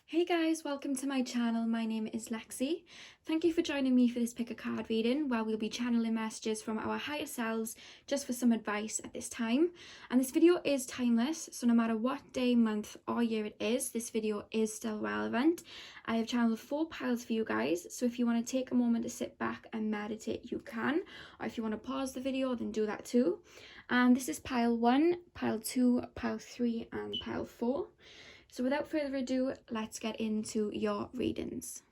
Hey guys, welcome to my channel. My name is Lexi. Thank you for joining me for this pick a card reading where we'll be channeling messages from our higher selves just for some advice at this time. And this video is timeless, so no matter what day, month or year it is, this video is still relevant. I have channeled 4 piles for you guys, so if you want to take a moment to sit back and meditate, you can. Or if you want to pause the video, then do that too. And this is pile 1, pile 2, pile 3 and pile 4. So without further ado, let's get into your readings.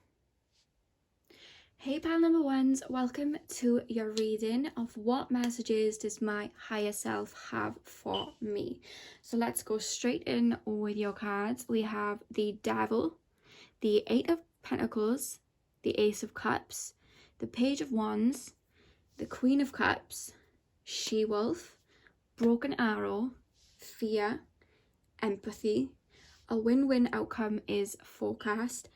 Hey pile number 1s, welcome to your reading of what messages does my higher self have for me. So let's go straight in with your cards. We have the Devil, the 8 of Pentacles, the Ace of Cups, the Page of Wands, the Queen of Cups, She-Wolf, Broken Arrow, Fear, Empathy. A win-win outcome is forecast.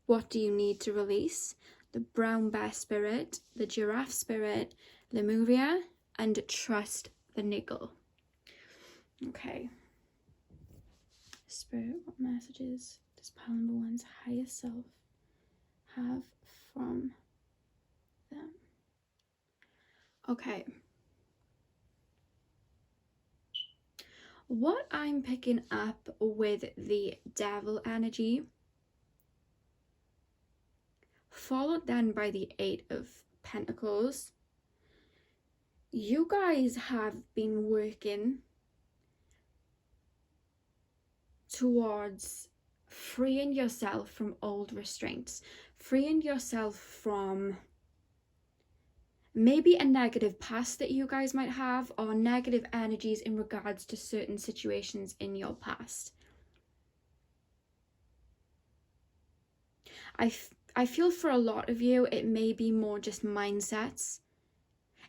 What do you need to release? The Brown Bear Spirit, the Giraffe Spirit, Lemuria, and Trust the Niggle. Okay. Spirit, what messages does pile number 1's higher self have from them? Okay. What I'm picking up with the Devil energy, followed then by the 8 of Pentacles, you guys have been working towards freeing yourself from old restraints, freeing yourself from maybe a negative past that you guys might have, or negative energies in regards to certain situations in your past. I feel for a lot of you, it may be more just mindsets.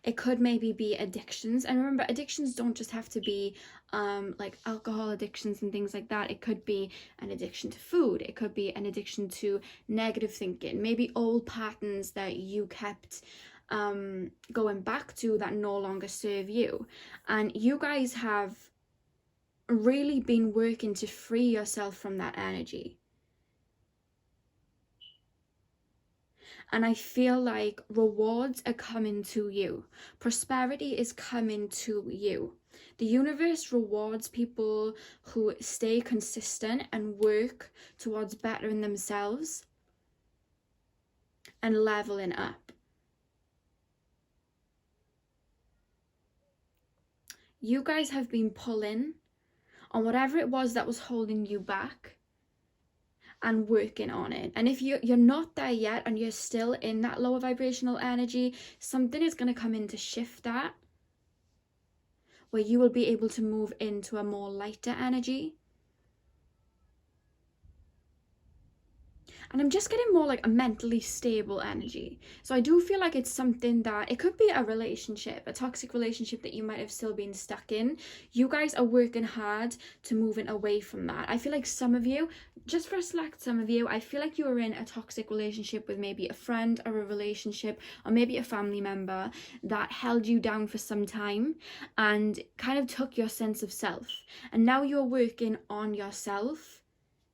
It could maybe be addictions. And remember, addictions don't just have to be like alcohol addictions and things like that. It could be an addiction to food. It could be an addiction to negative thinking. Maybe old patterns that you kept going back to that no longer serve you. And you guys have really been working to free yourself from that energy. And I feel like rewards are coming to you. Prosperity is coming to you. The universe rewards people who stay consistent and work towards bettering themselves and leveling up. You guys have been pulling on whatever it was that was holding you back and working on it. And if you're not there yet and you're still in that lower vibrational energy, something is going to come in to shift that, where you will be able to move into a more lighter energy. And I'm just getting more like a mentally stable energy. So I do feel like it's something that, it could be a relationship, a toxic relationship that you might have still been stuck in. You guys are working hard to moving away from that. I feel like some of you, just for a select some of you, I feel like you were in a toxic relationship with maybe a friend or a relationship or maybe a family member that held you down for some time and kind of took your sense of self. And now you're working on yourself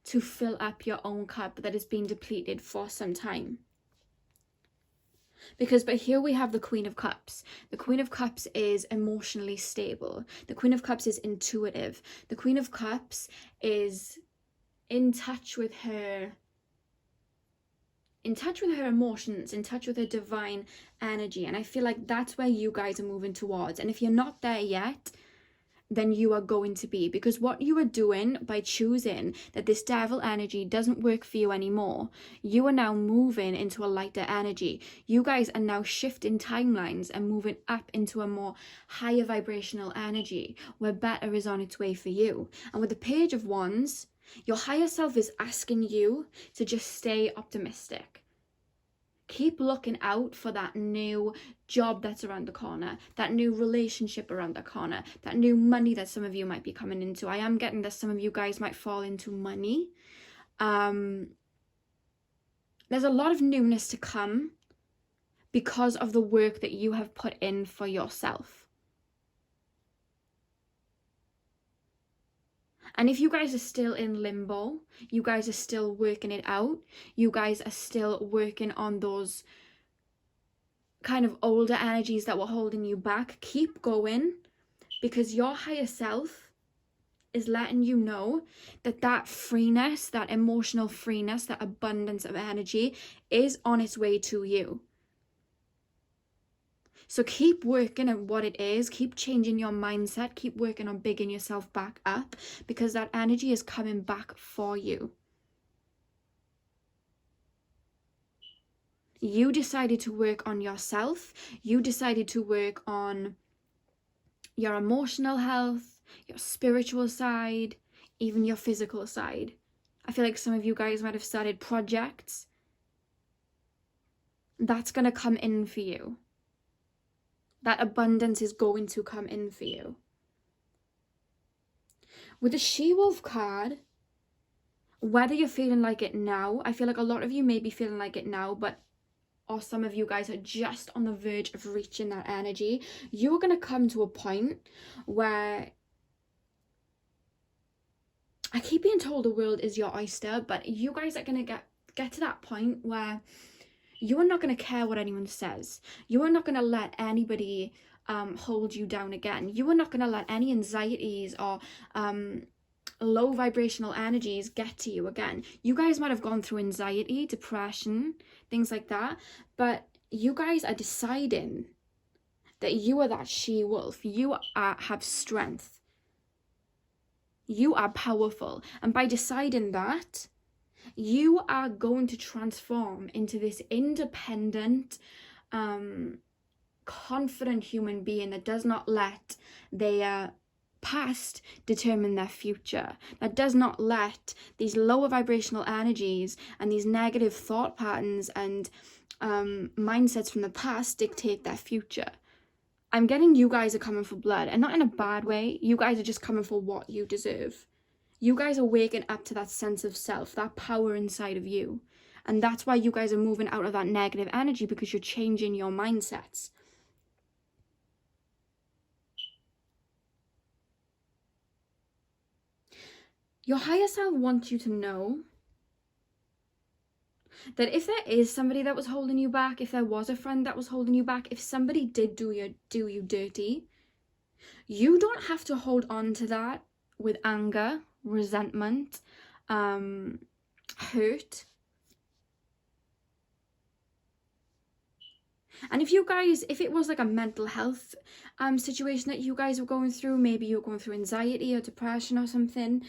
to fill up your own cup that has been depleted for some time. But here we have the Queen of Cups. The Queen of Cups is emotionally stable. The Queen of Cups is intuitive. The Queen of Cups is in touch with her emotions, in touch with her divine energy. And I feel like that's where you guys are moving towards. And if you're not there yet, then you are going to be, because what you are doing by choosing that this Devil energy doesn't work for you anymore, you are now moving into a lighter energy. You guys are now shifting timelines and moving up into a more higher vibrational energy where better is on its way for you. And with the Page of Wands, your higher self is asking you to just stay optimistic. Keep looking out for that new job that's around the corner, that new relationship around the corner, that new money that some of you might be coming into. I am getting that some of you guys might fall into money. There's a lot of newness to come because of the work that you have put in for yourself. And if you guys are still in limbo, you guys are still working it out, you guys are still working on those kind of older energies that were holding you back, keep going, because your higher self is letting you know that that freeness, that emotional freeness, that abundance of energy is on its way to you. So keep working at what it is, keep changing your mindset, keep working on bigging yourself back up, because that energy is coming back for you. You decided to work on yourself, you decided to work on your emotional health, your spiritual side, even your physical side. I feel like some of you guys might have started projects. That's going to come in for you. That abundance is going to come in for you. With the She-Wolf card, whether you're feeling like it now, I feel like a lot of you may be feeling like it now, or some of you guys are just on the verge of reaching that energy. You're going to come to a point where, I keep being told the world is your oyster, but you guys are going to get to that point where you are not going to care what anyone says. You are not going to let anybody hold you down again. You are not going to let any anxieties or low vibrational energies get to you again. You guys might have gone through anxiety, depression, things like that, but you guys are deciding that you are that she-wolf. You have strength. You are powerful. And by deciding that, you are going to transform into this independent, confident human being that does not let their past determine their future, that does not let these lower vibrational energies and these negative thought patterns and mindsets from the past dictate their future. I'm getting you guys are coming for blood, and not in a bad way. You guys are just coming for what you deserve. You guys are waking up to that sense of self, that power inside of you. And that's why you guys are moving out of that negative energy, because you're changing your mindsets. Your higher self wants you to know that if there is somebody that was holding you back, if there was a friend that was holding you back, if somebody did do you dirty, you don't have to hold on to that with anger, resentment, hurt. And if it was like a mental health situation that you guys were going through, maybe you're going through anxiety or depression or something,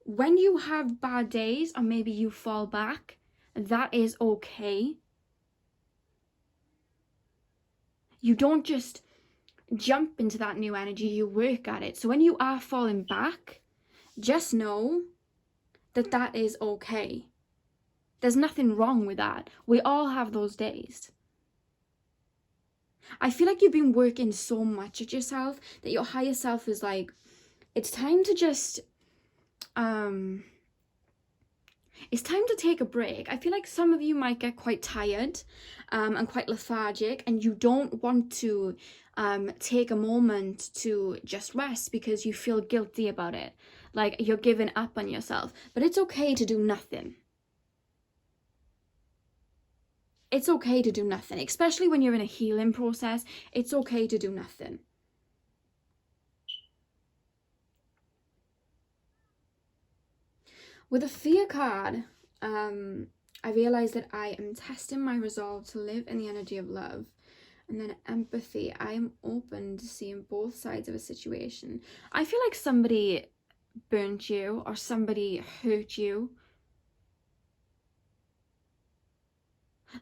when you have bad days or maybe you fall back, that is okay. You don't just jump into that new energy, you work at it. So when you are falling back, just know that that is okay. There's nothing wrong with that. We all have those days. I feel like you've been working so much at yourself that your higher self is like, it's time to just, it's time to take a break. I feel like some of you might get quite tired and quite lethargic, and you don't want to take a moment to just rest because you feel guilty about it. Like you're giving up on yourself. But it's okay to do nothing. It's okay to do nothing, especially when you're in a healing process. It's okay to do nothing. With a fear card, I realized that I am testing my resolve to live in the energy of love. And then empathy, I am open to seeing both sides of a situation. I feel like somebody burnt you or somebody hurt you.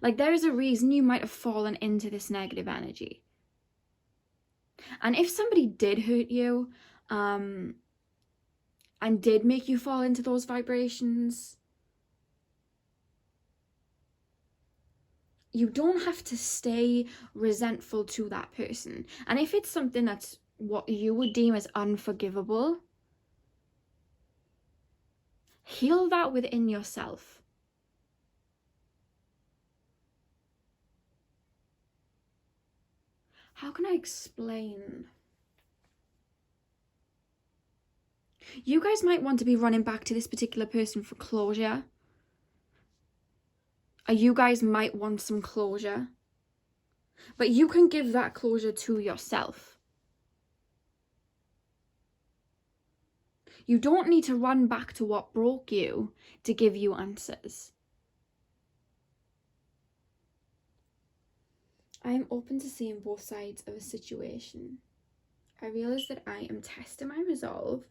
Like there is a reason you might have fallen into this negative energy. And if somebody did hurt you, and did make you fall into those vibrations, you don't have to stay resentful to that person. And if it's something that's what you would deem as unforgivable, heal that within yourself. How can I explain? You guys might want to be running back to this particular person for closure. Or you guys might want some closure. But you can give that closure to yourself. You don't need to run back to what broke you to give you answers. I am open to seeing both sides of a situation. I realize that I am testing my resolve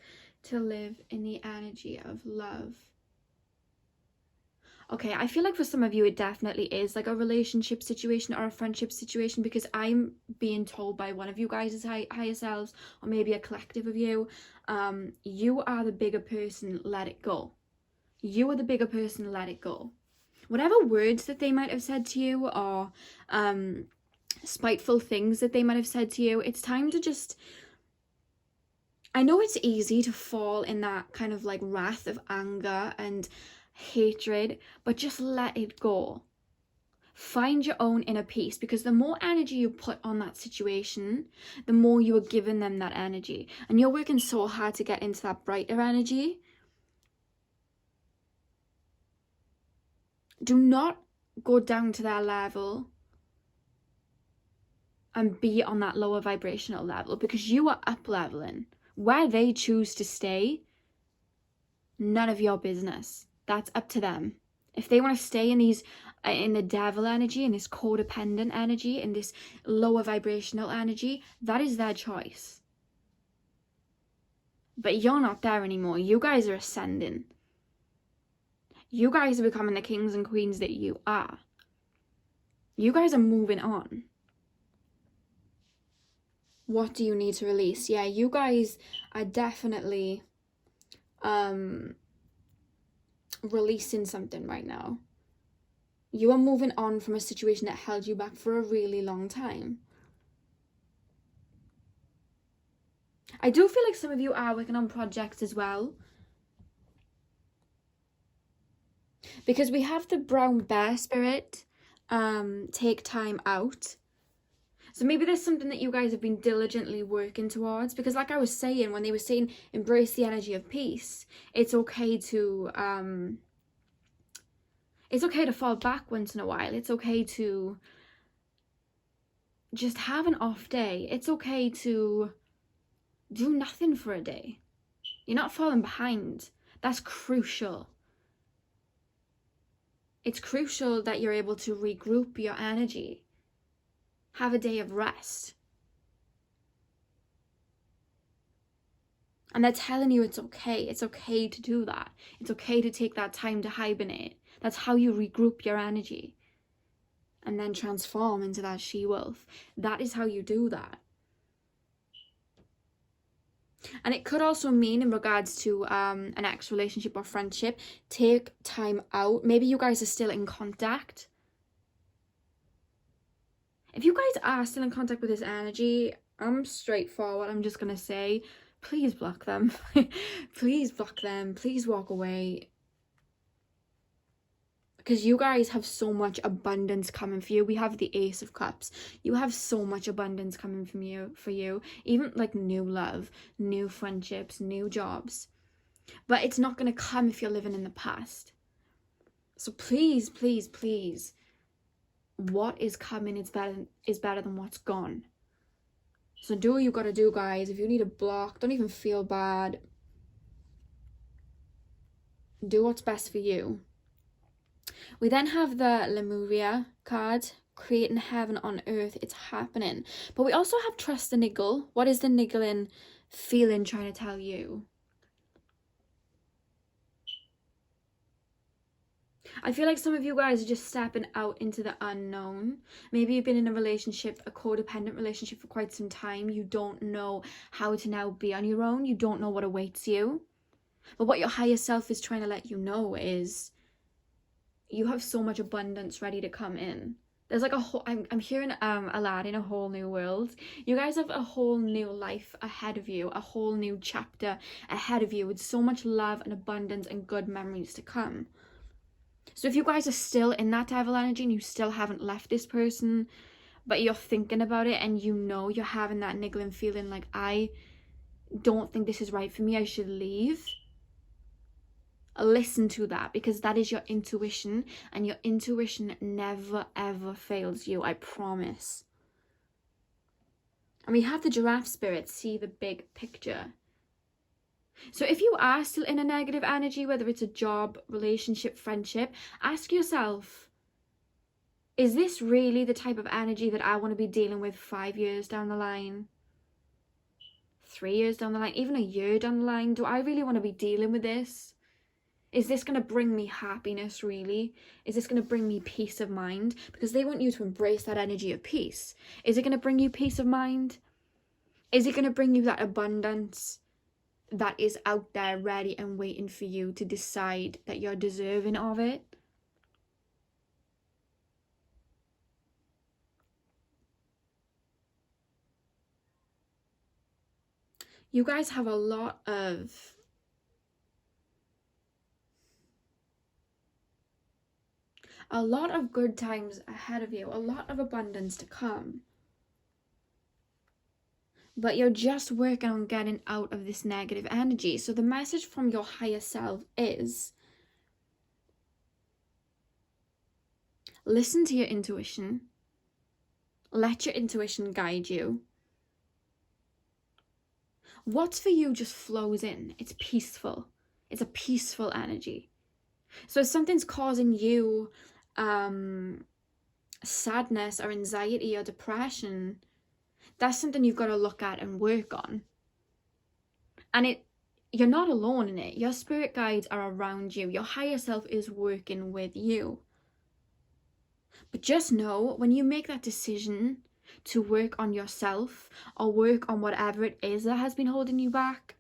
to live in the energy of love. Okay, I feel like for some of you it definitely is like a relationship situation or a friendship situation, because I'm being told by one of you guys' higher selves, or maybe a collective of you, you are the bigger person, let it go. You are the bigger person, let it go. Whatever words that they might have said to you, or spiteful things that they might have said to you, it's time to just... I know it's easy to fall in that kind of like wrath of anger and hatred, but just let it go. Find your own inner peace, because the more energy you put on that situation, the more you are giving them that energy, and you're working so hard to get into that brighter energy. Do not go down to their level and be on that lower vibrational level, because you are up leveling. Where they choose to stay, none of your business. That's up to them. If they want to stay in the devil energy, in this codependent energy, in this lower vibrational energy, that is their choice. But you're not there anymore. You guys are ascending. You guys are becoming the kings and queens that you are. You guys are moving on. What do you need to release? Yeah, you guys are definitely releasing something right now. You are moving on from a situation that held you back for a really long time. I do feel like some of you are working on projects as well, because we have the brown bear spirit, take time out. So maybe there's something that you guys have been diligently working towards, because like I was saying, when they were saying embrace the energy of peace, it's okay to fall back once in a while. It's okay to just have an off day. It's okay to do nothing for a day. You're not falling behind. That's crucial. It's crucial that you're able to regroup your energy. Have a day of rest. And they're telling you it's okay. It's okay to do that. It's okay to take that time to hibernate. That's how you regroup your energy and then transform into that she-wolf. That is how you do that. And it could also mean, in regards to an ex-relationship or friendship, take time out. Maybe you guys are still in contact. If you guys are still in contact with this energy, I'm straightforward. I'm just going to say, please block them. Please block them. Please walk away. Because you guys have so much abundance coming for you. We have the Ace of Cups. You have so much abundance coming from for you. Even like new love, new friendships, new jobs. But it's not going to come if you're living in the past. So please, please, please, what is coming is better than what's gone. So do what you got to do, guys. If you need a block, don't even feel bad. Do what's best for you. We then have the Lemuria card, creating heaven on earth. It's happening. But we also have trust the niggle. What is the niggling feeling trying to tell you? I feel like some of you guys are just stepping out into the unknown. Maybe you've been in a relationship, a codependent relationship, for quite some time. You don't know how to now be on your own. You don't know what awaits you. But what your higher self is trying to let you know is you have so much abundance ready to come in. There's like a whole, I'm hearing Aladdin, a whole new world. You guys have a whole new life ahead of you, a whole new chapter ahead of you with so much love and abundance and good memories to come. So if you guys are still in that devil energy and you still haven't left this person, but you're thinking about it and you know you're having that niggling feeling like, I don't think this is right for me, I should leave. Listen to that, because that is your intuition, and your intuition never ever fails you, I promise. And we have the giraffe spirit, see the big picture. So if you are still in a negative energy, whether it's a job, relationship, friendship, ask yourself, is this really the type of energy that I want to be dealing with 5 years down the line? 3 years down the line, even a year down the line? Do I really want to be dealing with this? Is this going to bring me happiness, really? Is this going to bring me peace of mind? Because they want you to embrace that energy of peace. Is it going to bring you peace of mind? Is it going to bring you that abundance that is out there ready and waiting for you to decide that you're deserving of it? You guys have a lot of good times ahead of you, a lot of abundance to come. But you're just working on getting out of this negative energy. So the message from your higher self is, listen to your intuition. Let your intuition guide you. What's for you just flows in. It's peaceful. It's a peaceful energy. So if something's causing you sadness or anxiety or depression, that's something you've got to look at and work on. And you're not alone in it. Your spirit guides are around you. Your higher self is working with you. But just know, when you make that decision to work on yourself or work on whatever it is that has been holding you back,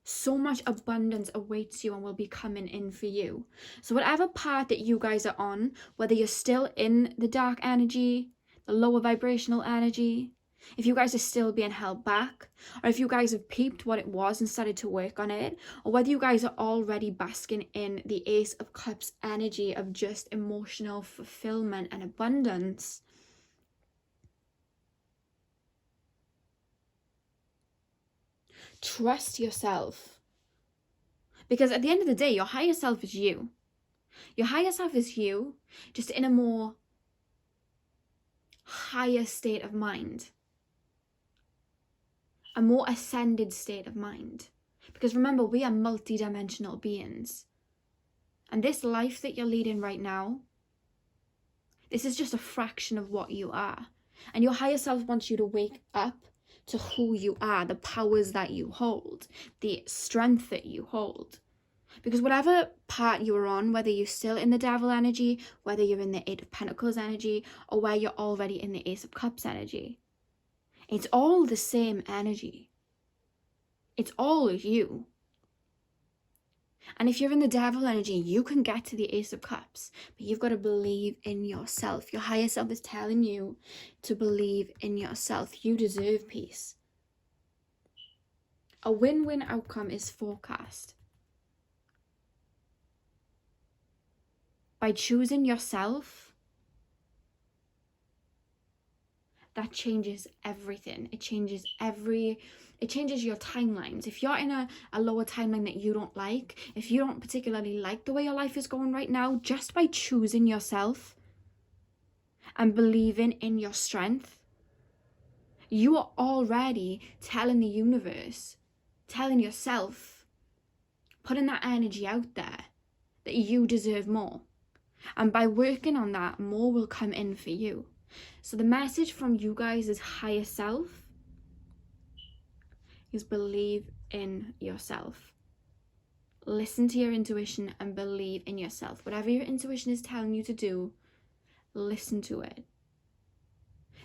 so much abundance awaits you and will be coming in for you. So whatever path that you guys are on, whether you're still in the dark energy, the lower vibrational energy, if you guys are still being held back, or if you guys have peeped what it was and started to work on it, or whether you guys are already basking in the Ace of Cups energy of just emotional fulfillment and abundance, trust yourself. Because at the end of the day, your higher self is you. Your higher self is you, just in a more higher state of mind. A more ascended state of mind. Because remember, we are multi-dimensional beings. And this life that you're leading right now, this is just a fraction of what you are. And your higher self wants you to wake up to who you are, the powers that you hold, the strength that you hold. Because whatever part you're on, whether you're still in the devil energy, whether you're in the Eight of Pentacles energy, or where you're already in the Ace of Cups energy, it's all the same energy. It's all you. And if you're in the devil energy, you can get to the Ace of Cups, but you've got to believe in yourself. Your higher self is telling you to believe in yourself. You deserve peace. A win-win outcome is forecast. By choosing yourself, that changes everything. It changes your timelines. If you're in a lower timeline that you don't like, if you don't particularly like the way your life is going right now, just by choosing yourself and believing in your strength, you are already telling the universe, telling yourself, putting that energy out there that you deserve more. And by working on that, more will come in for you. So the message from you guys is higher self is believe in yourself. Listen to your intuition and believe in yourself. Whatever your intuition is telling you to do, listen to it.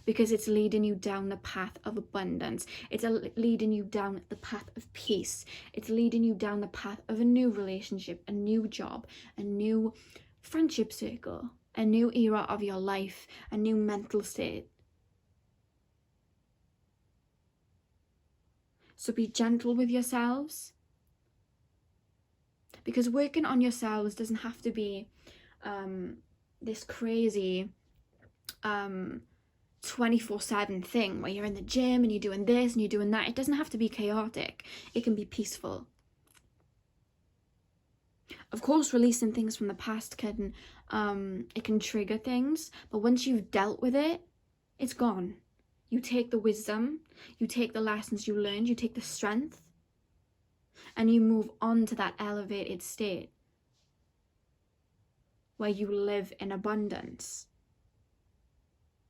Because it's leading you down the path of abundance. It's leading you down the path of peace. It's leading you down the path of a new relationship, a new job, a new friendship circle, a new era of your life, a new mental state. So be gentle with yourselves. Because working on yourselves doesn't have to be this crazy 24/7 thing where you're in the gym and you're doing this and you're doing that. It doesn't have to be chaotic. It can be peaceful. Of course, releasing things from the past can it can trigger things, but once you've dealt with it, it's gone. You take the wisdom, you take the lessons you learned, you take the strength, and you move on to that elevated state where you live in abundance.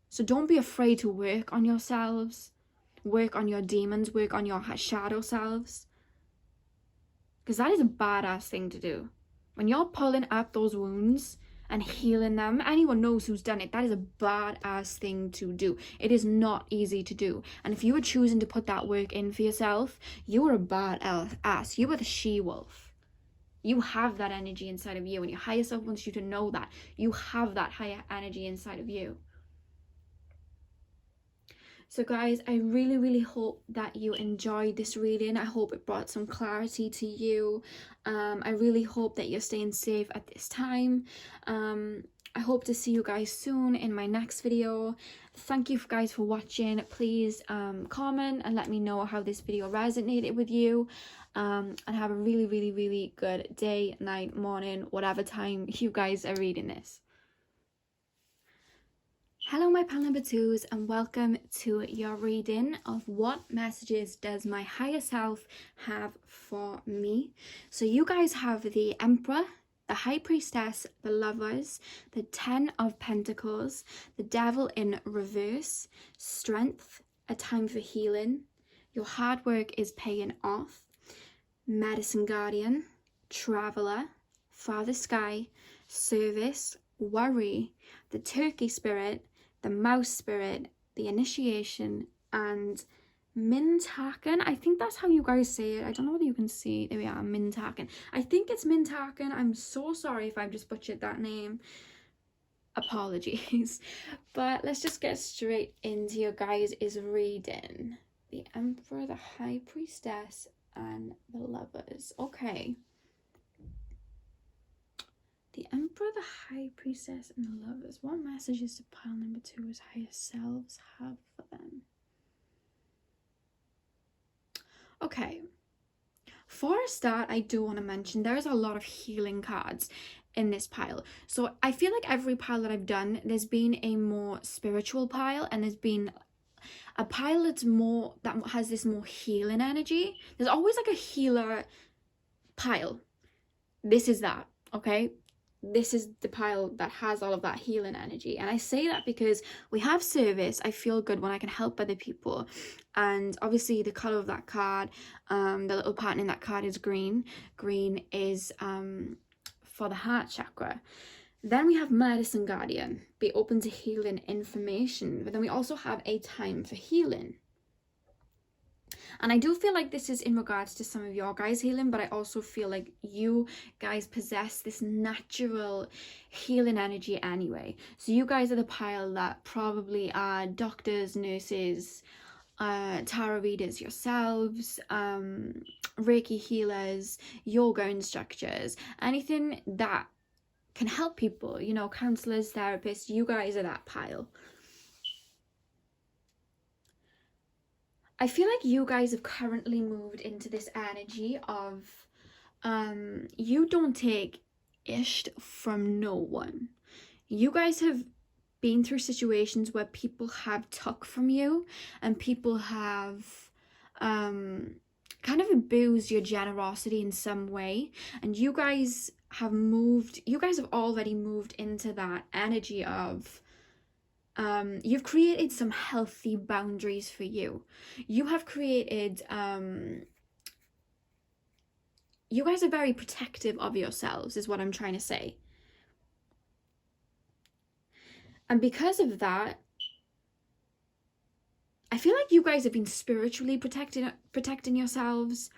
So don't be afraid to work on yourselves, work on your demons, work on your shadow selves, because that is a badass thing to do. When you're pulling up those wounds and healing them, anyone knows who's done it, that is a badass thing to do. It is not easy to do. And if you are choosing to put that work in for yourself, you are a badass. You are the she-wolf. You have that energy inside of you, and your higher self wants you to know that. You have that higher energy inside of you. So guys, I really, really hope that you enjoyed this reading. I hope it brought some clarity to you. I really hope that you're staying safe at this time. I hope to see you guys soon in my next video. Thank you guys for watching. Please comment and let me know how this video resonated with you. And have a really, really, really good day, night, morning, whatever time you guys are reading this. Hello my pal number 2s, and welcome to your reading of what messages does my higher self have for me. So you guys have the Emperor, the High Priestess, the Lovers, the 10 of Pentacles, the Devil in reverse, Strength, a time for healing, your hard work is paying off, Medicine Guardian, Traveler, Father Sky, Service, Worry, the Turkey Spirit, the Mouse Spirit, the Initiation, and Mintaken. I think that's how you guys say it. I don't know whether you can see. There we are, Mintaken. I think it's Mintaken. I'm so sorry if I've just butchered that name. Apologies. But let's just get straight into your guys' reading. The Emperor, the High Priestess, and the Lovers. Okay. The Emperor, the High Priestess, and the Lovers. What messages do pile number 2's higher selves have for them? Okay. For a start, I do want to mention there's a lot of healing cards in this pile. So I feel like every pile that I've done, there's been a more spiritual pile, and there's been a pile that's more, that has this more healing energy. There's always like a healer pile. This is that, okay? This is the pile that has all of that healing energy. And I say that because we have service. I feel good when I can help other people. And obviously the color of that card, the little pattern in that card is green. Green is for the heart chakra. Then we have Medicine Guardian, be open to healing information. But then we also have a time for healing. And I do feel like this is in regards to some of your guys' healing, but I also feel like you guys possess this natural healing energy anyway. So you guys are the pile that probably are doctors, nurses, tarot readers yourselves, Reiki healers, yoga instructors, anything that can help people, you know, counselors, therapists. You guys are that pile. I feel like you guys have currently moved into this energy of you don't take ish from no one. You guys have been through situations where people have took from you, and people have kind of abused your generosity in some way, and you guys have already moved into that energy of you've created some healthy boundaries for you. You have created you guys are very protective of yourselves, is what I'm trying to say. And because of that, I feel like you guys have been spiritually protecting yourselves,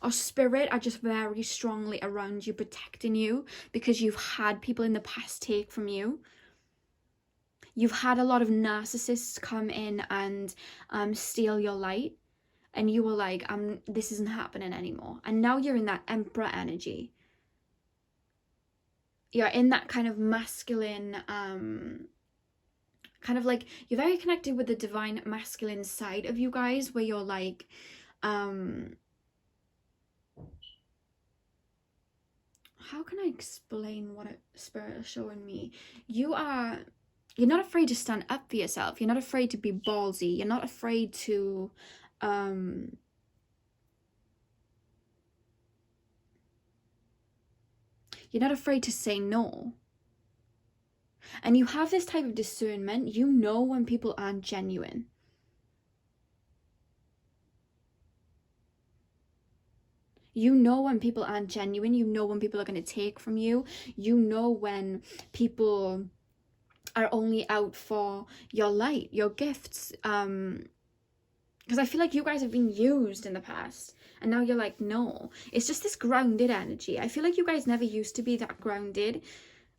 or spirit are just very strongly around you, protecting you, because you've had people in the past take from you. You've had a lot of narcissists come in and steal your light, and you were like, this isn't happening anymore. And now you're in that Emperor energy. You're in that kind of masculine kind of like, you're very connected with the divine masculine side of you guys, where you're like, how can I explain what a spirit is showing me? You're not afraid to stand up for yourself. You're not afraid to be ballsy. You're not afraid to, you're not afraid to say no. And you have this type of discernment. You know when people aren't genuine. You know when people aren't genuine. You know when people are going to take from you. You know when people are only out for your light, your gifts. Because I feel like you guys have been used in the past. And now you're like, no. It's just this grounded energy. I feel like you guys never used to be that grounded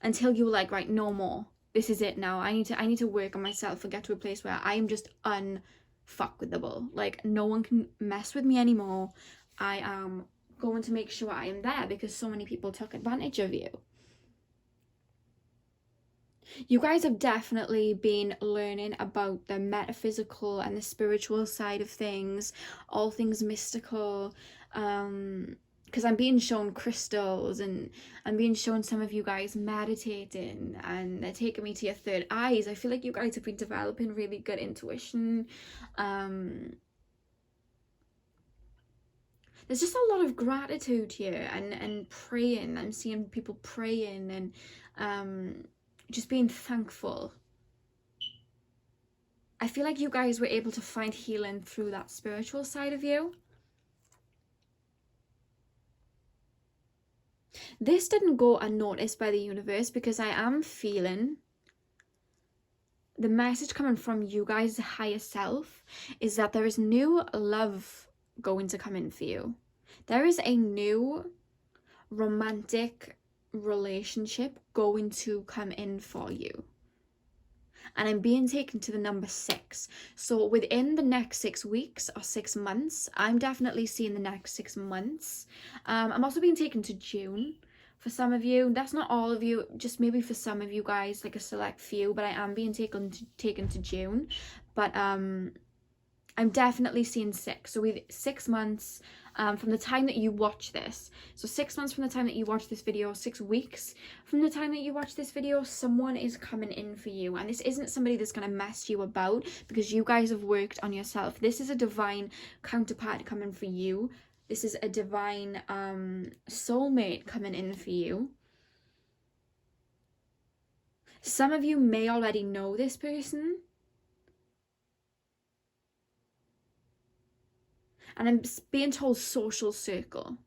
until you were like, right, no more. This is it now. I need to work on myself and get to a place where I am just unfuckable. Like, no one can mess with me anymore. I am going to make sure I am there because so many people took advantage of you. You guys have definitely been learning about the metaphysical and the spiritual side of things, all things mystical, because I'm being shown crystals, and I'm being shown some of you guys meditating, and they're taking me to your third eyes. I feel like you guys have been developing really good intuition. There's just a lot of gratitude here, and praying. I'm seeing people praying and just being thankful. I feel like you guys were able to find healing through that spiritual side of you. This didn't go unnoticed by the universe, because I am feeling the message coming from you guys' higher self is that there is new love going to come in for you. There is a new romantic relationship going to come in for you. And I'm being taken to the number 6. So within the next 6 weeks or 6 months, I'm definitely seeing the next 6 months. I'm also being taken to June for some of you. That's not all of you, just maybe for some of you guys, like a select few, but I am being taken to June. But I'm definitely seeing 6. So with 6 months from the time that you watch this. So 6 months from the time that you watch this video, 6 weeks from the time that you watch this video, someone is coming in for you. And this isn't somebody that's going to mess you about, because you guys have worked on yourself. This is a divine counterpart coming for you. This is a divine soulmate coming in for you. Some of you may already know this person. And I'm being told social circle.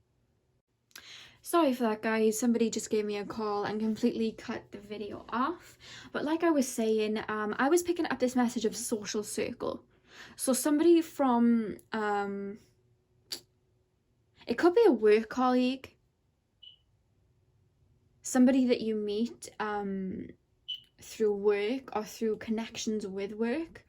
Sorry for that, guys. Somebody just gave me a call and completely cut the video off. But like I was saying, I was picking up this message of social circle. So somebody from, it could be a work colleague. Somebody that you meet through work or through connections with work.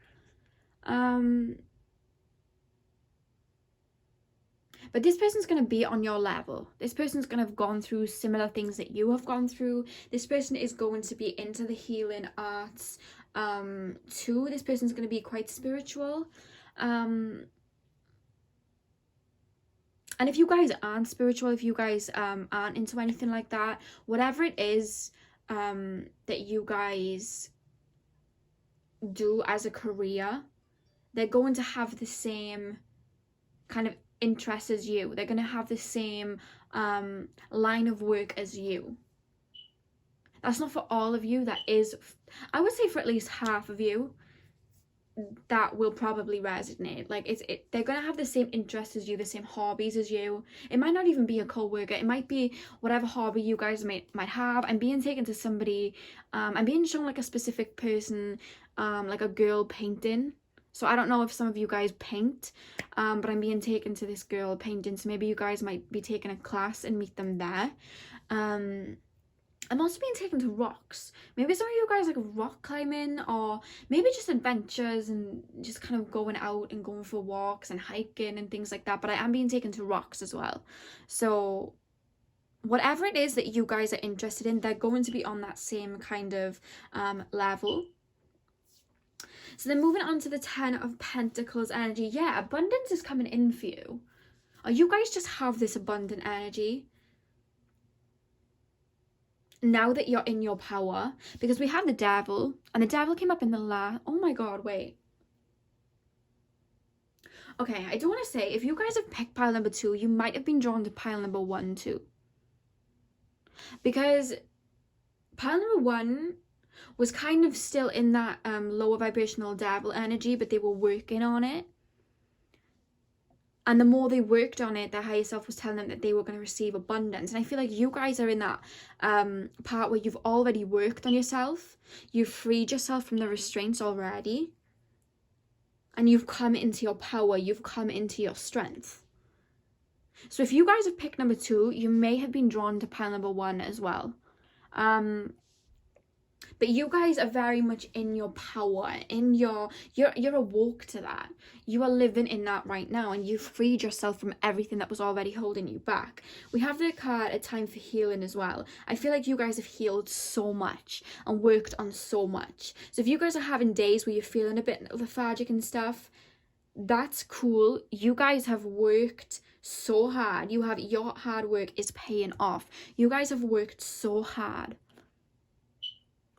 But this person's going to be on your level. This person's going to have gone through similar things that you have gone through. This person is going to be into the healing arts too. This person's going to be quite spiritual. And if you guys aren't spiritual, if you guys aren't into anything like that, whatever it is that you guys do as a career, they're going to have the same kind of interests as you. They're going to have the same line of work as you. That's not for all of you. That is, I would say, for at least half of you, that will probably resonate. Like, they're going to have the same interests as you, the same hobbies as you. It might not even be a co-worker. It might be whatever hobby you guys might have. I'm being taken to somebody, I'm being shown like a specific person, like a girl painting. So I don't know if some of you guys paint, but I'm being taken to this girl painting. So maybe you guys might be taking a class and meet them there. I'm also being taken to rocks. Maybe some of you guys like rock climbing, or maybe just adventures and just kind of going out and going for walks and hiking and things like that. But I am being taken to rocks as well. So whatever it is that you guys are interested in, they're going to be on that same kind of level. So then moving on to the 10 of Pentacles energy. Yeah, abundance is coming in for you. Or you guys just have this abundant energy now that you're in your power. Because we have the devil, and the devil came up in the oh my god, wait. Okay, I do want to say, if you guys have picked pile number 2, you might have been drawn to pile number 1 too. Because pile number 1 was kind of still in that lower vibrational devil energy, but they were working on it. And the more they worked on it, their higher self was telling them that they were going to receive abundance. And I feel like you guys are in that part where you've already worked on yourself. You've freed yourself from the restraints already. And you've come into your power. You've come into your strength. So if you guys have picked number 2, you may have been drawn to pile number 1 as well. But you guys are very much in your power, in you're awoke to that. You are living in that right now, and you've freed yourself from everything that was already holding you back. We have the card, a time for healing as well. I feel like you guys have healed so much and worked on so much. So if you guys are having days where you're feeling a bit lethargic and stuff, that's cool. You guys have worked so hard. Your hard work is paying off. You guys have worked so hard.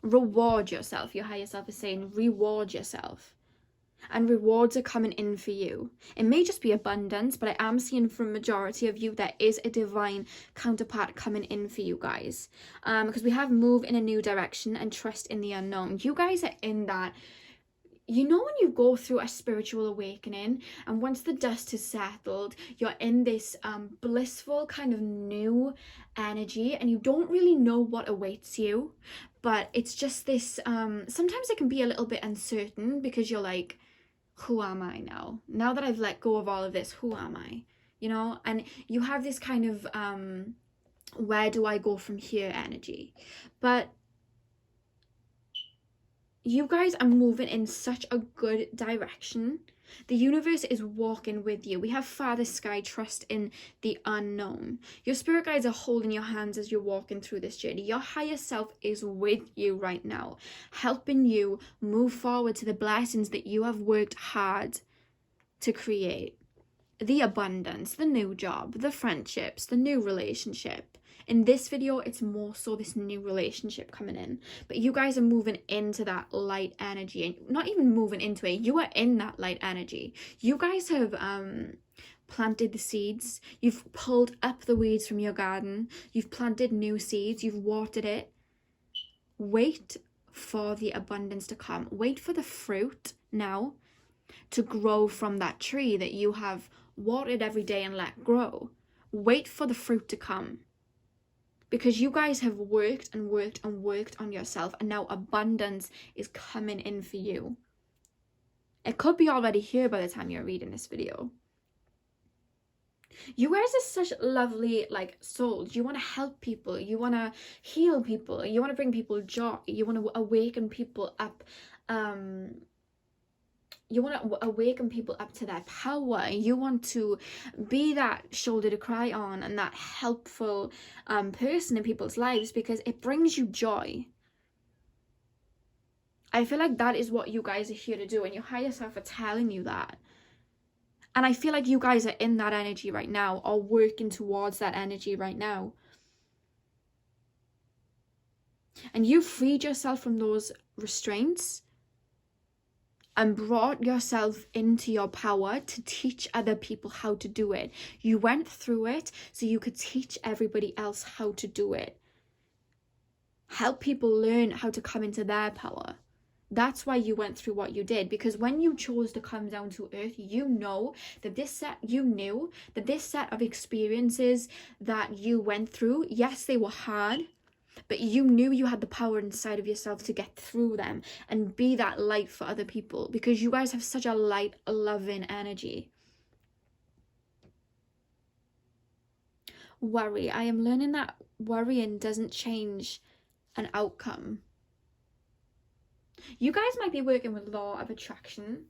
Reward yourself. Your higher self is saying reward yourself, and rewards are coming in for you. It may just be abundance, but I am seeing from majority of you there is a divine counterpart coming in for you guys, because we have move in a new direction and trust in the unknown. You guys are in that, you know, when you go through a spiritual awakening, and once the dust is settled, you're in this blissful kind of new energy, and you don't really know what awaits you, but it's just this, sometimes it can be a little bit uncertain, because you're like, who am I now? Now that I've let go of all of this, who am I? You know, and you have this kind of, where do I go from here energy? But you guys are moving in such a good direction. The universe is walking with you. We have Father Sky, trust in the unknown. Your spirit guides are holding your hands as you're walking through this journey. Your higher self is with you right now, helping you move forward to the blessings that you have worked hard to create. The abundance, the new job, the friendships, the new relationship. In this video, it's more so this new relationship coming in. But you guys are moving into that light energy. And not even moving into it. You are in that light energy. You guys have planted the seeds. You've pulled up the weeds from your garden. You've planted new seeds. You've watered it. Wait for the abundance to come. Wait for the fruit now to grow from that tree that you have watered every day and let grow. Wait for the fruit to come. Because you guys have worked and worked and worked on yourself, and now abundance is coming in for you. It could be already here by the time you're reading this video. You guys are such lovely, like, souls. You want to help people. You want to heal people. You want to bring people joy. You want to awaken people up. You want to awaken people up to their power. You want to be that shoulder to cry on and that helpful person in people's lives, because it brings you joy. I feel like that is what you guys are here to do, and your higher self are telling you that. And I feel like you guys are in that energy right now, or working towards that energy right now. And you've freed yourself from those restraints and brought yourself into your power to teach other people how to do it. You went through it so you could teach everybody else how to do it. Help people learn how to come into their power. That's why you went through what you did, because when you chose to come down to earth, you knew that this set of experiences that you went through, yes, they were hard, but you knew you had the power inside of yourself to get through them and be that light for other people, because you guys have such a light, loving energy. Worry. I am learning that worrying doesn't change an outcome. You guys might be working with law of attraction,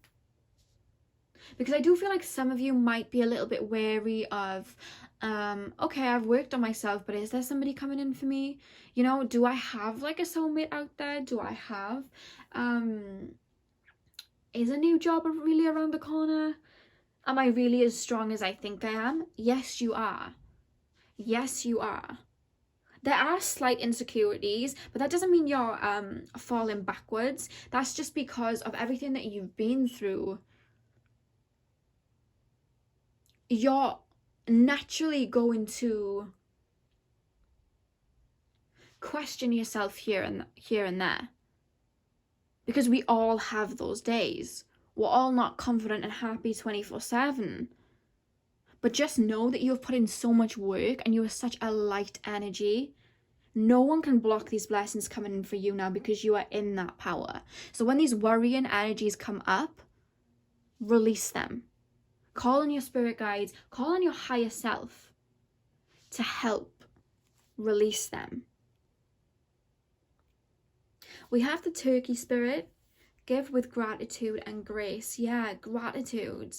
because I do feel like some of you might be a little bit wary of, okay, I've worked on myself, but is there somebody coming in for me? You know, do I have like a soulmate out there? Do I have Is a new job really around the corner? Am I really as strong as I think I am? Yes, you are. Yes, you are. There are slight insecurities, but that doesn't mean you're falling backwards. That's just because of everything that you've been through. You're naturally going to question yourself here and there. Because we all have those days. We're all not confident and happy 24/7. But just know that you have put in so much work and you are such a light energy. No one can block these blessings coming in for you now because you are in that power. So when these worrying energies come up, release them. Call on your spirit guides, call on your higher self to help release them. We have the turkey spirit, give with gratitude and grace. Yeah, gratitude.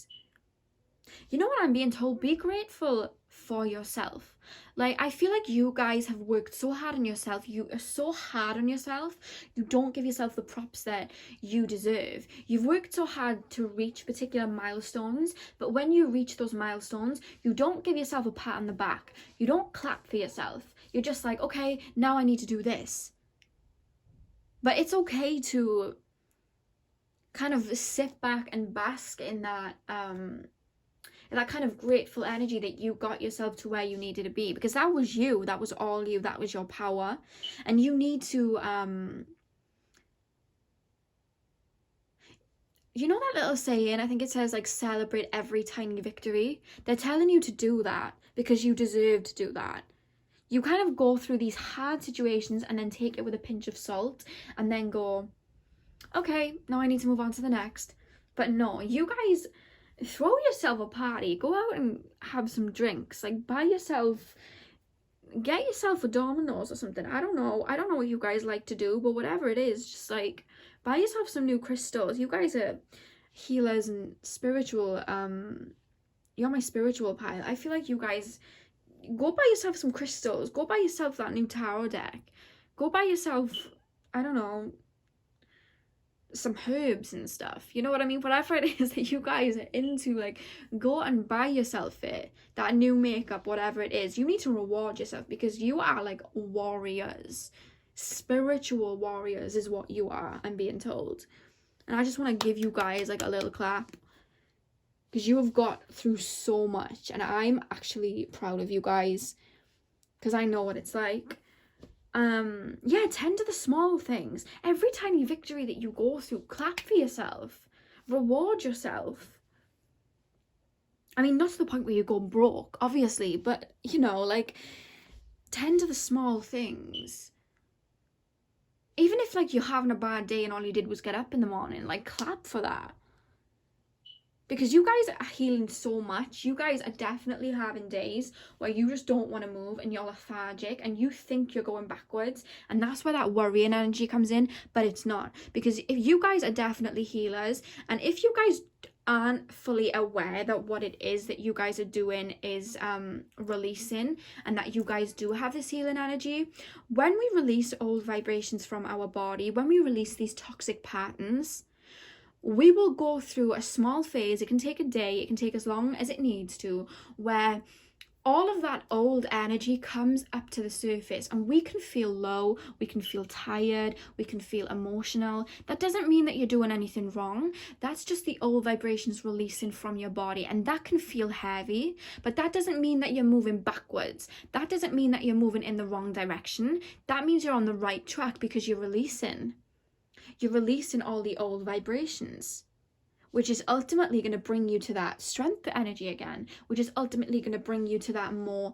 You know what I'm being told? Be grateful for yourself. Like, I feel like you guys have worked so hard on yourself. You are so hard on yourself. You don't give yourself the props that you deserve. You've worked so hard to reach particular milestones, but when you reach those milestones, you don't give yourself a pat on the back. You don't clap for yourself. You're just like, okay, now I need to do this. But it's okay to kind of sit back and bask in that kind of grateful energy that you got yourself to where you needed to be, because that was you, that was all you, that was your power. And you need to you know that little saying, I think it says like celebrate every tiny victory. They're telling you to do that because you deserve to do that. You kind of go through these hard situations and then take it with a pinch of salt and then go, okay, now I need to move on to the next. But no, you guys throw yourself a party, go out and have some drinks, like get yourself a Domino's or something. I don't know what you guys like to do, but whatever it is, just like buy yourself some new crystals. You guys are healers and spiritual, you're my spiritual pile. I feel like you guys go buy yourself some crystals, go buy yourself that new tarot deck, go buy yourself, I don't know, some herbs and stuff, you know what I mean? Whatever it is that you guys are into, like, go and buy yourself that new makeup, whatever it is. You need to reward yourself because you are like warriors. Spiritual warriors is what you are, I'm being told. And I just want to give you guys like a little clap because you have got through so much, and I'm actually proud of you guys because I know what it's like. Yeah, tend to the small things. Every tiny victory that you go through, clap for yourself, reward yourself. I mean, not to the point where you go broke, obviously, but you know, like, tend to the small things. Even if like you're having a bad day and all you did was get up in the morning, like, clap for that. Because you guys are healing so much. You guys are definitely having days where you just don't want to move and you're lethargic and you think you're going backwards. And that's where that worrying energy comes in, but it's not. Because if you guys are definitely healers, and if you guys aren't fully aware that what it is that you guys are doing is releasing, and that you guys do have this healing energy, when we release old vibrations from our body, when we release these toxic patterns, we will go through a small phase. It can take a day, it can take as long as it needs to, where all of that old energy comes up to the surface and we can feel low, we can feel tired, we can feel emotional. That doesn't mean that you're doing anything wrong. That's just the old vibrations releasing from your body, and that can feel heavy, but that doesn't mean that you're moving backwards. That doesn't mean that you're moving in the wrong direction. That means you're on the right track because you're releasing. You're releasing all the old vibrations, which is ultimately going to bring you to that strength energy again, which is ultimately going to bring you to that more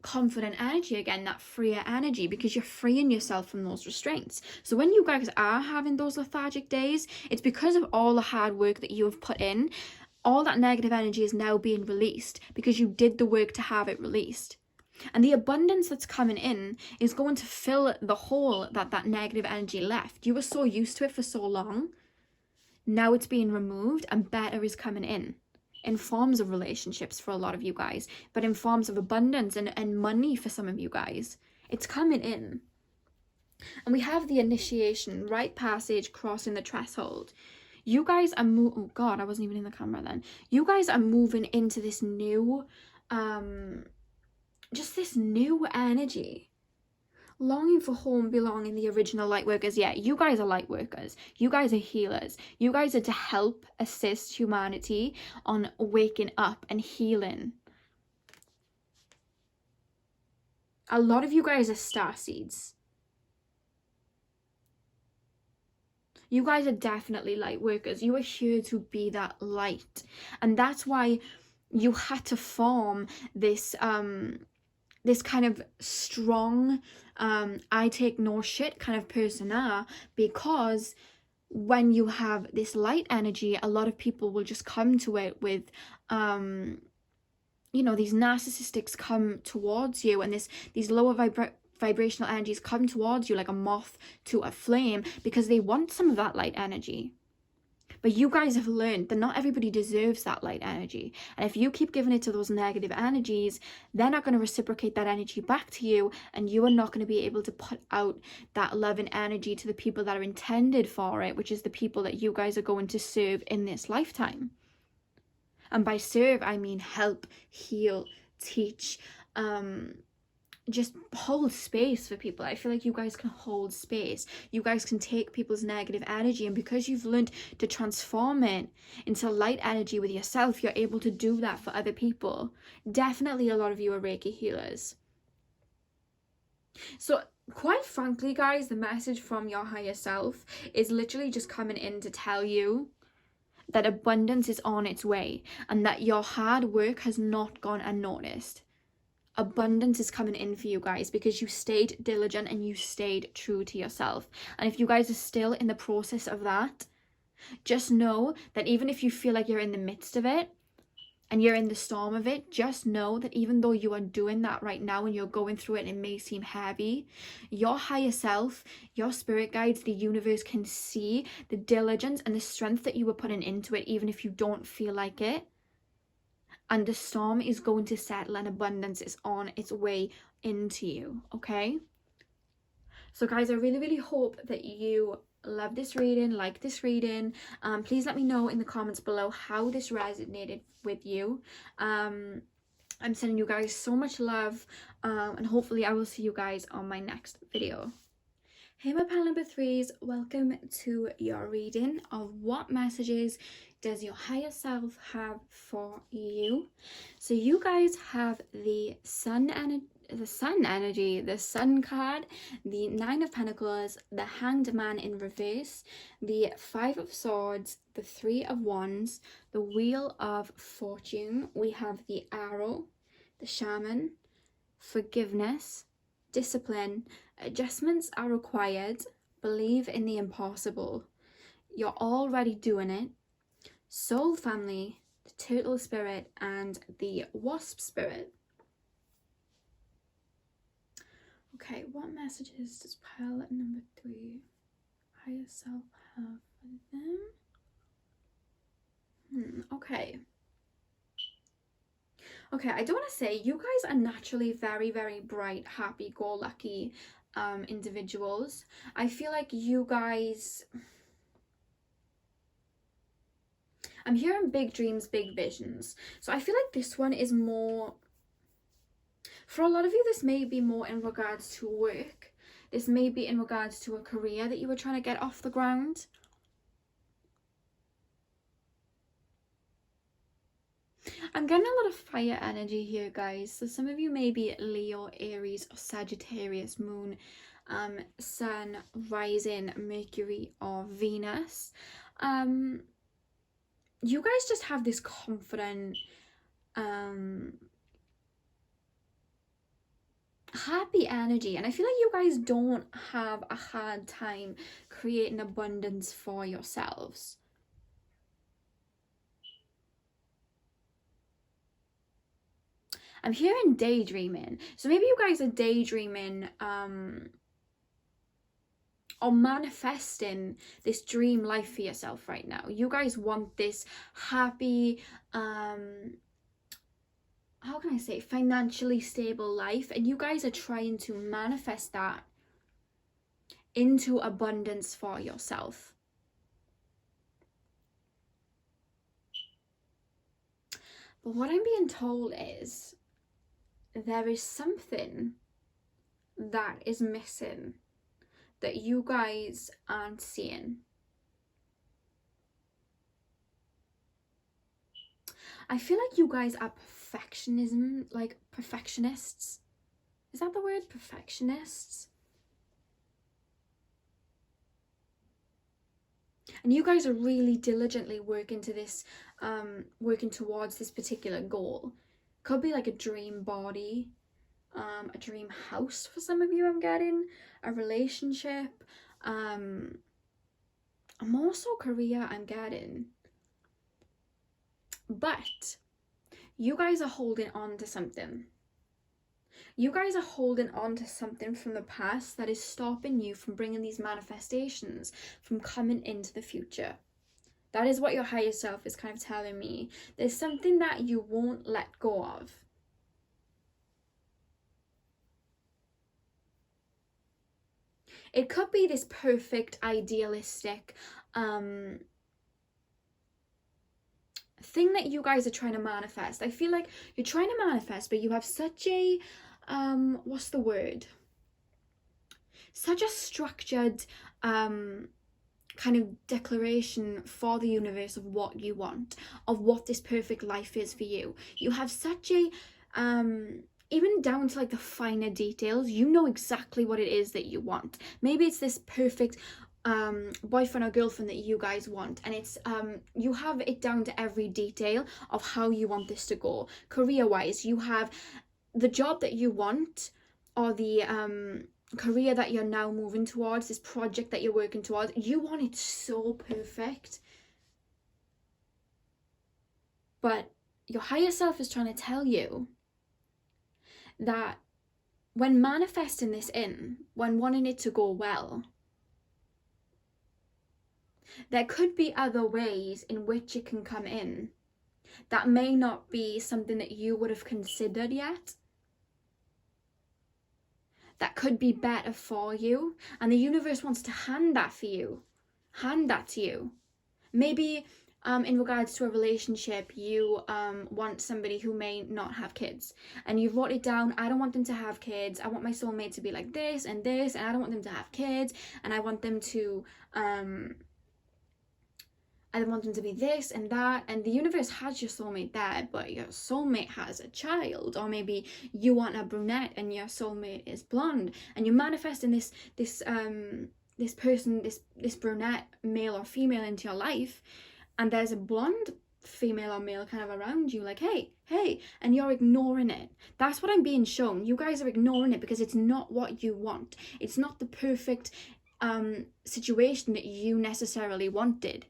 confident energy again, that freer energy, because you're freeing yourself from those restraints. So when you guys are having those lethargic days, it's because of all the hard work that you have put in. All that negative energy is now being released because you did the work to have it released. And the abundance that's coming in is going to fill the hole that negative energy left. You were so used to it for so long. Now it's being removed and better is coming in forms of relationships for a lot of you guys, but in forms of abundance and money for some of you guys. It's coming in. And we have the initiation, rite passage, crossing the threshold. You guys are oh God, I wasn't even in the camera then. You guys are moving into this new, just this new energy. Longing for home, belonging, the original light workers. Yeah, you guys are light workers. You guys are healers. You guys are to help assist humanity on waking up and healing. A lot of you guys are starseeds. You guys are definitely light workers. You are here to be that light. And that's why you had to form this this kind of strong I take no shit kind of persona, because when you have this light energy, a lot of people will just come to it with you know, these narcissists come towards you, and these lower vibrational energies come towards you like a moth to a flame, because they want some of that light energy. But you guys have learned that not everybody deserves that light energy. And if you keep giving it to those negative energies, they're not going to reciprocate that energy back to you, and you are not going to be able to put out that loving energy to the people that are intended for it, which is the people that you guys are going to serve in this lifetime. And by serve, I mean help, heal, teach, just hold space for people. I feel like you guys can hold space. You guys can take people's negative energy, and because you've learned to transform it into light energy with yourself, you're able to do that for other people. Definitely a lot of you are Reiki healers. So quite frankly, guys, the message from your higher self is literally just coming in to tell you that abundance is on its way, and that your hard work has not gone unnoticed. Abundance is coming in for you guys because you stayed diligent and you stayed true to yourself. And if you guys are still in the process of that, just know that even if you feel like you're in the midst of it and you're in the storm of it, just know that even though you are doing that right now and you're going through it and it may seem heavy, your higher self, your spirit guides, the universe can see the diligence and the strength that you were putting into it, even if you don't feel like it. And the storm is going to settle and abundance is on its way into you, okay? So guys, I really, really hope that you love this reading, like this reading. Please let me know in the comments below how this resonated with you. I'm sending you guys so much love, and hopefully I will see you guys on my next video. Hey my pal number 3s, welcome to your reading of what messages does your higher self have for you. So you guys have the sun energy, the sun card, the 9 of Pentacles, the Hanged Man in reverse, the 5 of Swords, the 3 of Wands, the Wheel of Fortune. We have the Arrow, the Shaman, forgiveness, discipline, adjustments are required, believe in the impossible, you're already doing it, soul family, the turtle spirit, and the wasp spirit. Okay, what messages does pile number 3 higher self have for them? Okay, I don't want to say, you guys are naturally very, very bright, happy-go-lucky individuals. I feel like you guys, I'm hearing big dreams, big visions. So I feel like this one is more, for a lot of you, this may be more in regards to work. This may be in regards to a career that you were trying to get off the ground. I'm getting a lot of fire energy here, guys. So some of you may be Leo, Aries, or Sagittarius moon, Sun, rising, Mercury, or Venus. You guys just have this confident, happy energy, and I feel like you guys don't have a hard time creating abundance for yourselves. I'm hearing daydreaming. So maybe you guys are daydreaming or manifesting this dream life for yourself right now. You guys want this happy, how can I say, financially stable life, and you guys are trying to manifest that into abundance for yourself. But what I'm being told is there is something that is missing that you guys aren't seeing. I feel like you guys are perfectionists. Is that the word? Perfectionists? And you guys are really diligently working towards this particular goal. Could be like a dream body, a dream house for some of you, I'm getting, a relationship, more so career, I'm getting. But you guys are holding on to something. You guys are holding on to something from the past that is stopping you from bringing these manifestations, from coming into the future. That is what your higher self is kind of telling me. There's something that you won't let go of. It could be this perfect, idealistic thing that you guys are trying to manifest. I feel like you're trying to manifest, but you have such a what's the word? Such a structured kind of declaration for the universe of what you want, of what this perfect life is for you. You have such a even down to like the finer details, you know exactly what it is that you want. Maybe it's this perfect boyfriend or girlfriend that you guys want, and it's you have it down to every detail of how you want this to go. Career wise, you have the job that you want, or the career that you're now moving towards, this project that you're working towards. You want it so perfect, but your higher self is trying to tell you that when manifesting this in, when wanting it to go well, there could be other ways in which it can come in that may not be something that you would have considered yet, that could be better for you, and the universe wants to hand that to you. Maybe in regards to a relationship, you want somebody who may not have kids, and you've wrote it down. I don't want them to have kids. I want my soulmate to be like this and this, and I don't want them to have kids, and I want them to be this and that. And the universe has your soulmate there, but your soulmate has a child. Or maybe you want a brunette and your soulmate is blonde, and you're manifesting this person, this brunette, male or female, into your life, and there's a blonde female or male kind of around you, like, hey, and you're ignoring it. That's what I'm being shown. You guys are ignoring it because it's not what you want. It's not the perfect situation that you necessarily wanted.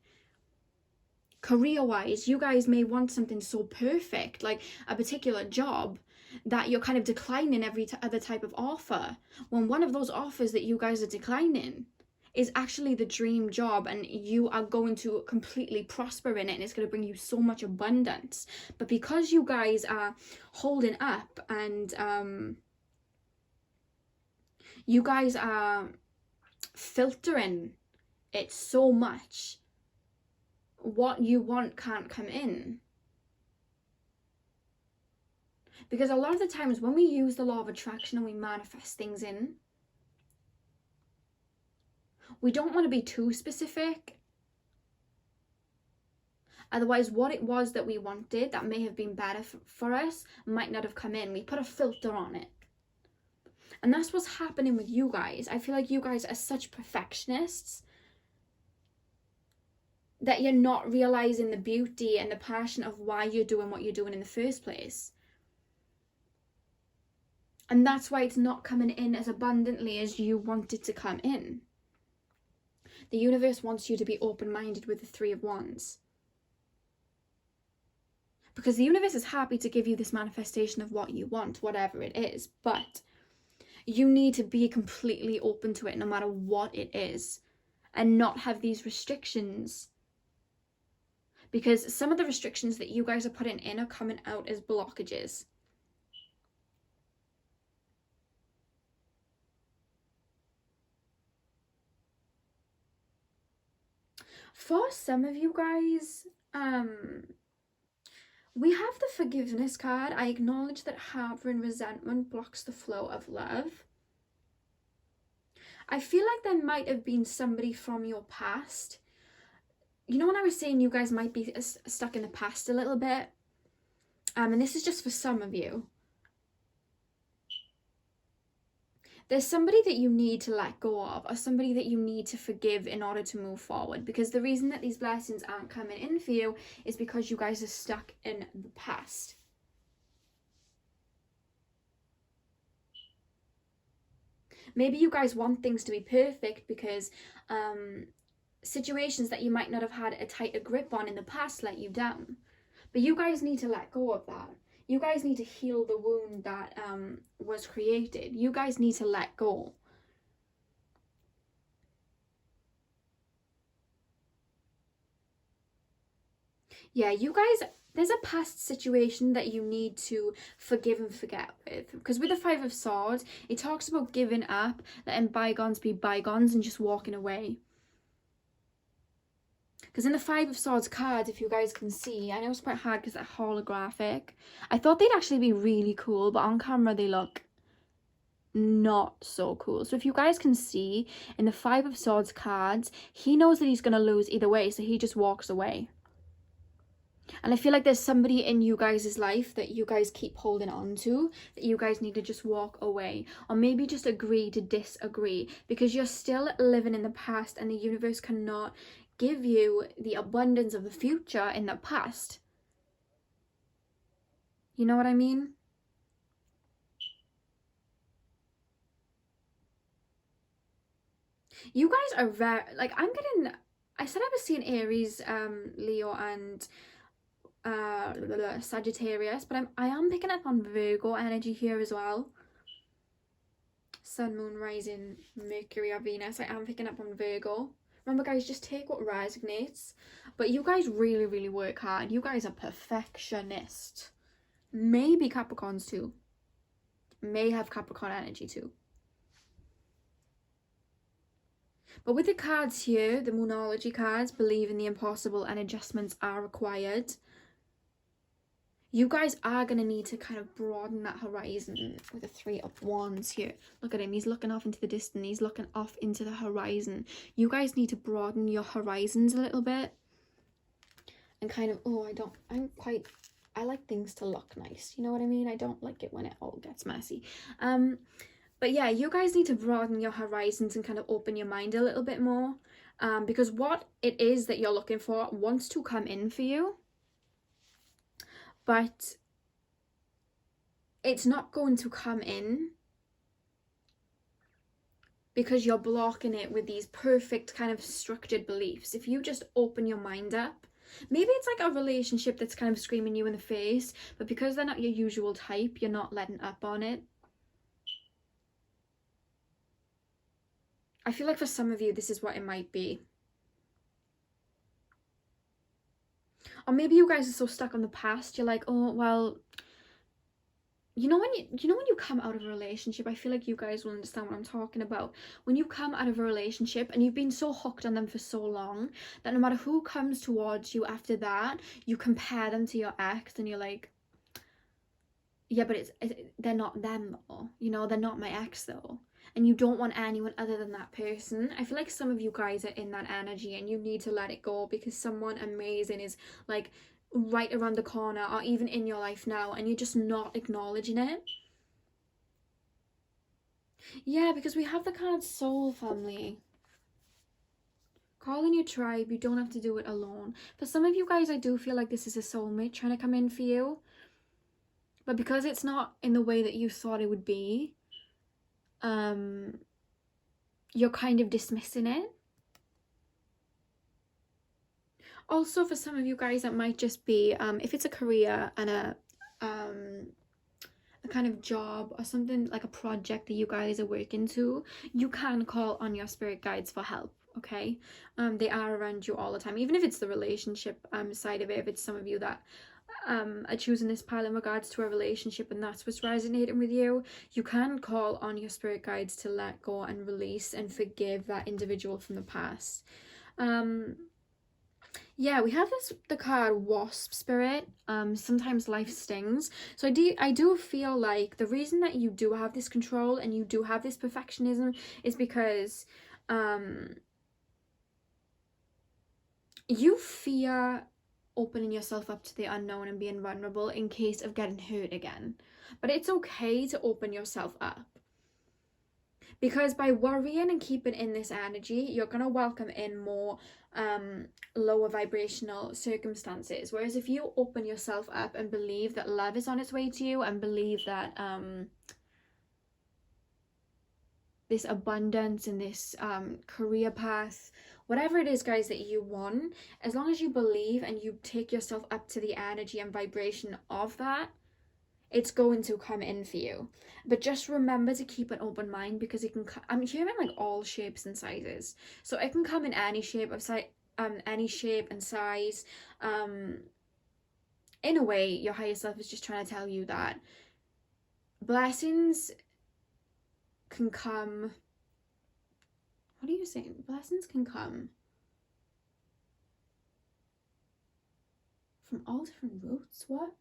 Career-wise, you guys may want something so perfect, like a particular job, that you're kind of declining every other type of offer, when one of those offers that you guys are declining is actually the dream job, and you are going to completely prosper in it, and it's going to bring you so much abundance. But because you guys are holding up, and you guys are filtering it so much, what you want can't come in. Because a lot of the times when we use the law of attraction and we manifest things in, we don't want to be too specific. Otherwise, what it was that we wanted that may have been better for us might not have come in. We put a filter on it. And that's what's happening with you guys. I feel like you guys are such perfectionists that you're not realizing the beauty and the passion of why you're doing what you're doing in the first place. And that's why it's not coming in as abundantly as you want it to come in. The universe wants you to be open-minded with the Three of Wands. Because the universe is happy to give you this manifestation of what you want, whatever it is. But you need to be completely open to it no matter what it is. And not have these restrictions. Because some of the restrictions that you guys are putting in are coming out as blockages. For some of you guys, we have the forgiveness card. I acknowledge that harboring resentment blocks the flow of love. I feel like there might have been somebody from your past. You know when I was saying you guys might be stuck in the past a little bit? And this is just for some of you. There's somebody that you need to let go of, or somebody that you need to forgive in order to move forward. Because the reason that these blessings aren't coming in for you is because you guys are stuck in the past. Maybe you guys want things to be perfect because situations that you might not have had a tighter grip on in the past let you down. But you guys need to let go of that. You guys need to heal the wound that was created. You guys need to let go. Yeah, you guys, there's a past situation that you need to forgive and forget with. Because with the Five of Swords, it talks about giving up, letting bygones be bygones, and just walking away. Because in the Five of Swords cards, if you guys can see, I know it's quite hard because they're holographic. I thought they'd actually be really cool, but on camera they look not so cool. So if you guys can see, in the Five of Swords cards, he knows that he's going to lose either way, so he just walks away. And I feel like there's somebody in you guys' life that you guys keep holding on to, that you guys need to just walk away. Or maybe just agree to disagree, because you're still living in the past and the universe cannot give you the abundance of the future in the past. You know what I mean? You guys are very, like, I said I was seeing Aries, Leo, and Sagittarius, but I am picking up on Virgo energy here as well. Sun, Moon, Rising, Mercury, or Venus. I am picking up on Virgo. Remember, guys, just take what resonates. But you guys really, really work hard. You guys are perfectionists. Maybe Capricorns too. May have Capricorn energy too. But with the cards here, the Moonology cards, believe in the impossible and adjustments are required. You guys are going to need to kind of broaden that horizon with the Three of Wands here. Look at him. He's looking off into the distance. He's looking off into the horizon. You guys need to broaden your horizons a little bit. And kind of, I like things to look nice. You know what I mean? I don't like it when it all gets messy. But yeah, you guys need to broaden your horizons and kind of open your mind a little bit more. Because what it is that you're looking for wants to come in for you. But it's not going to come in because you're blocking it with these perfect kind of structured beliefs. If you just open your mind up, maybe it's like a relationship that's kind of screaming you in the face, but because they're not your usual type, you're not letting up on it. I feel like for some of you, this is what it might be. Or maybe you guys are so stuck on the past, you're like, oh, well, you know when you come out of a relationship, I feel like you guys will understand what I'm talking about. When you come out of a relationship and you've been so hooked on them for so long that no matter who comes towards you after that, you compare them to your ex and you're like, yeah, but they're not them though. You know, they're not my ex though. And you don't want anyone other than that person. I feel like some of you guys are in that energy and you need to let it go because someone amazing is like right around the corner or even in your life now and you're just not acknowledging it. Yeah, because we have the card Soul Family. Call in your tribe. You don't have to do it alone. For some of you guys, I do feel like this is a soulmate trying to come in for you. But because it's not in the way that you thought it would be, you're kind of dismissing it. Also, for some of you guys, that might just be if it's a career and a kind of job or something like a project that you guys are working to, you can call on your spirit guides for help. Okay, they are around you all the time, even if it's the relationship side of it. If it's some of you that are choosing this pile in regards to a relationship and that's what's resonating with you, you can call on your spirit guides to let go and release and forgive that individual from the past. Yeah, we have the card Wasp Spirit. Sometimes life stings. So I do feel like the reason that you do have this control and you do have this perfectionism is because you fear opening yourself up to the unknown and being vulnerable in case of getting hurt again. But it's okay to open yourself up. Because by worrying and keeping in this energy, you're going to welcome in more lower vibrational circumstances. Whereas if you open yourself up and believe that love is on its way to you and believe that this abundance and this career path, whatever it is, guys, that you want, as long as you believe and you take yourself up to the energy and vibration of that, it's going to come in for you. But just remember to keep an open mind, because it can I'm hearing like all shapes and sizes, so it can come in any shape of any shape and size. In a way, your higher self is just trying to tell you that blessings can come, what are you saying? Blessings can come from all different routes. What?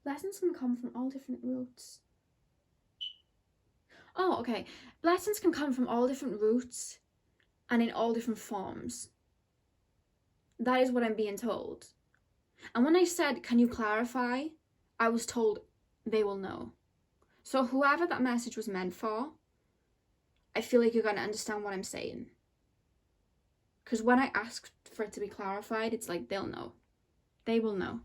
Blessings can come from all different routes. Oh, okay. Blessings can come from all different routes and in all different forms. That is what I'm being told. And when I said, can you clarify? I was told they will know. So whoever that message was meant for, I feel like you're going to understand what I'm saying. Because when I asked for it to be clarified, it's like they'll know. They will know.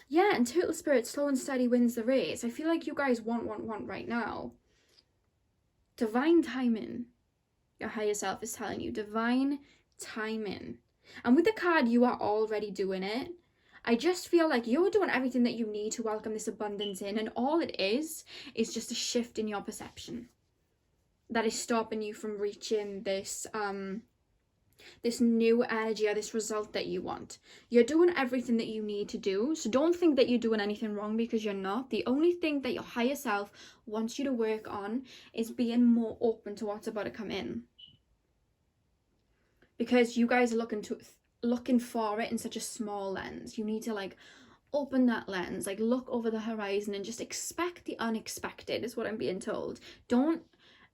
Yeah, and Turtle Spirit, slow and steady wins the race. I feel like you guys want right now. Divine timing. Your higher self is telling you. Divine timing. And with the card, you are already doing it. I just feel like you're doing everything that you need to welcome this abundance in. And all it is just a shift in your perception that is stopping you from reaching this this new energy or this result that you want. You're doing everything that you need to do, so don't think that you're doing anything wrong, because you're not. The only thing that your higher self wants you to work on is being more open to what's about to come in, because you guys are looking for it in such a small lens. You need to like open that lens, like look over the horizon and just expect the unexpected, is what I'm being told. Don't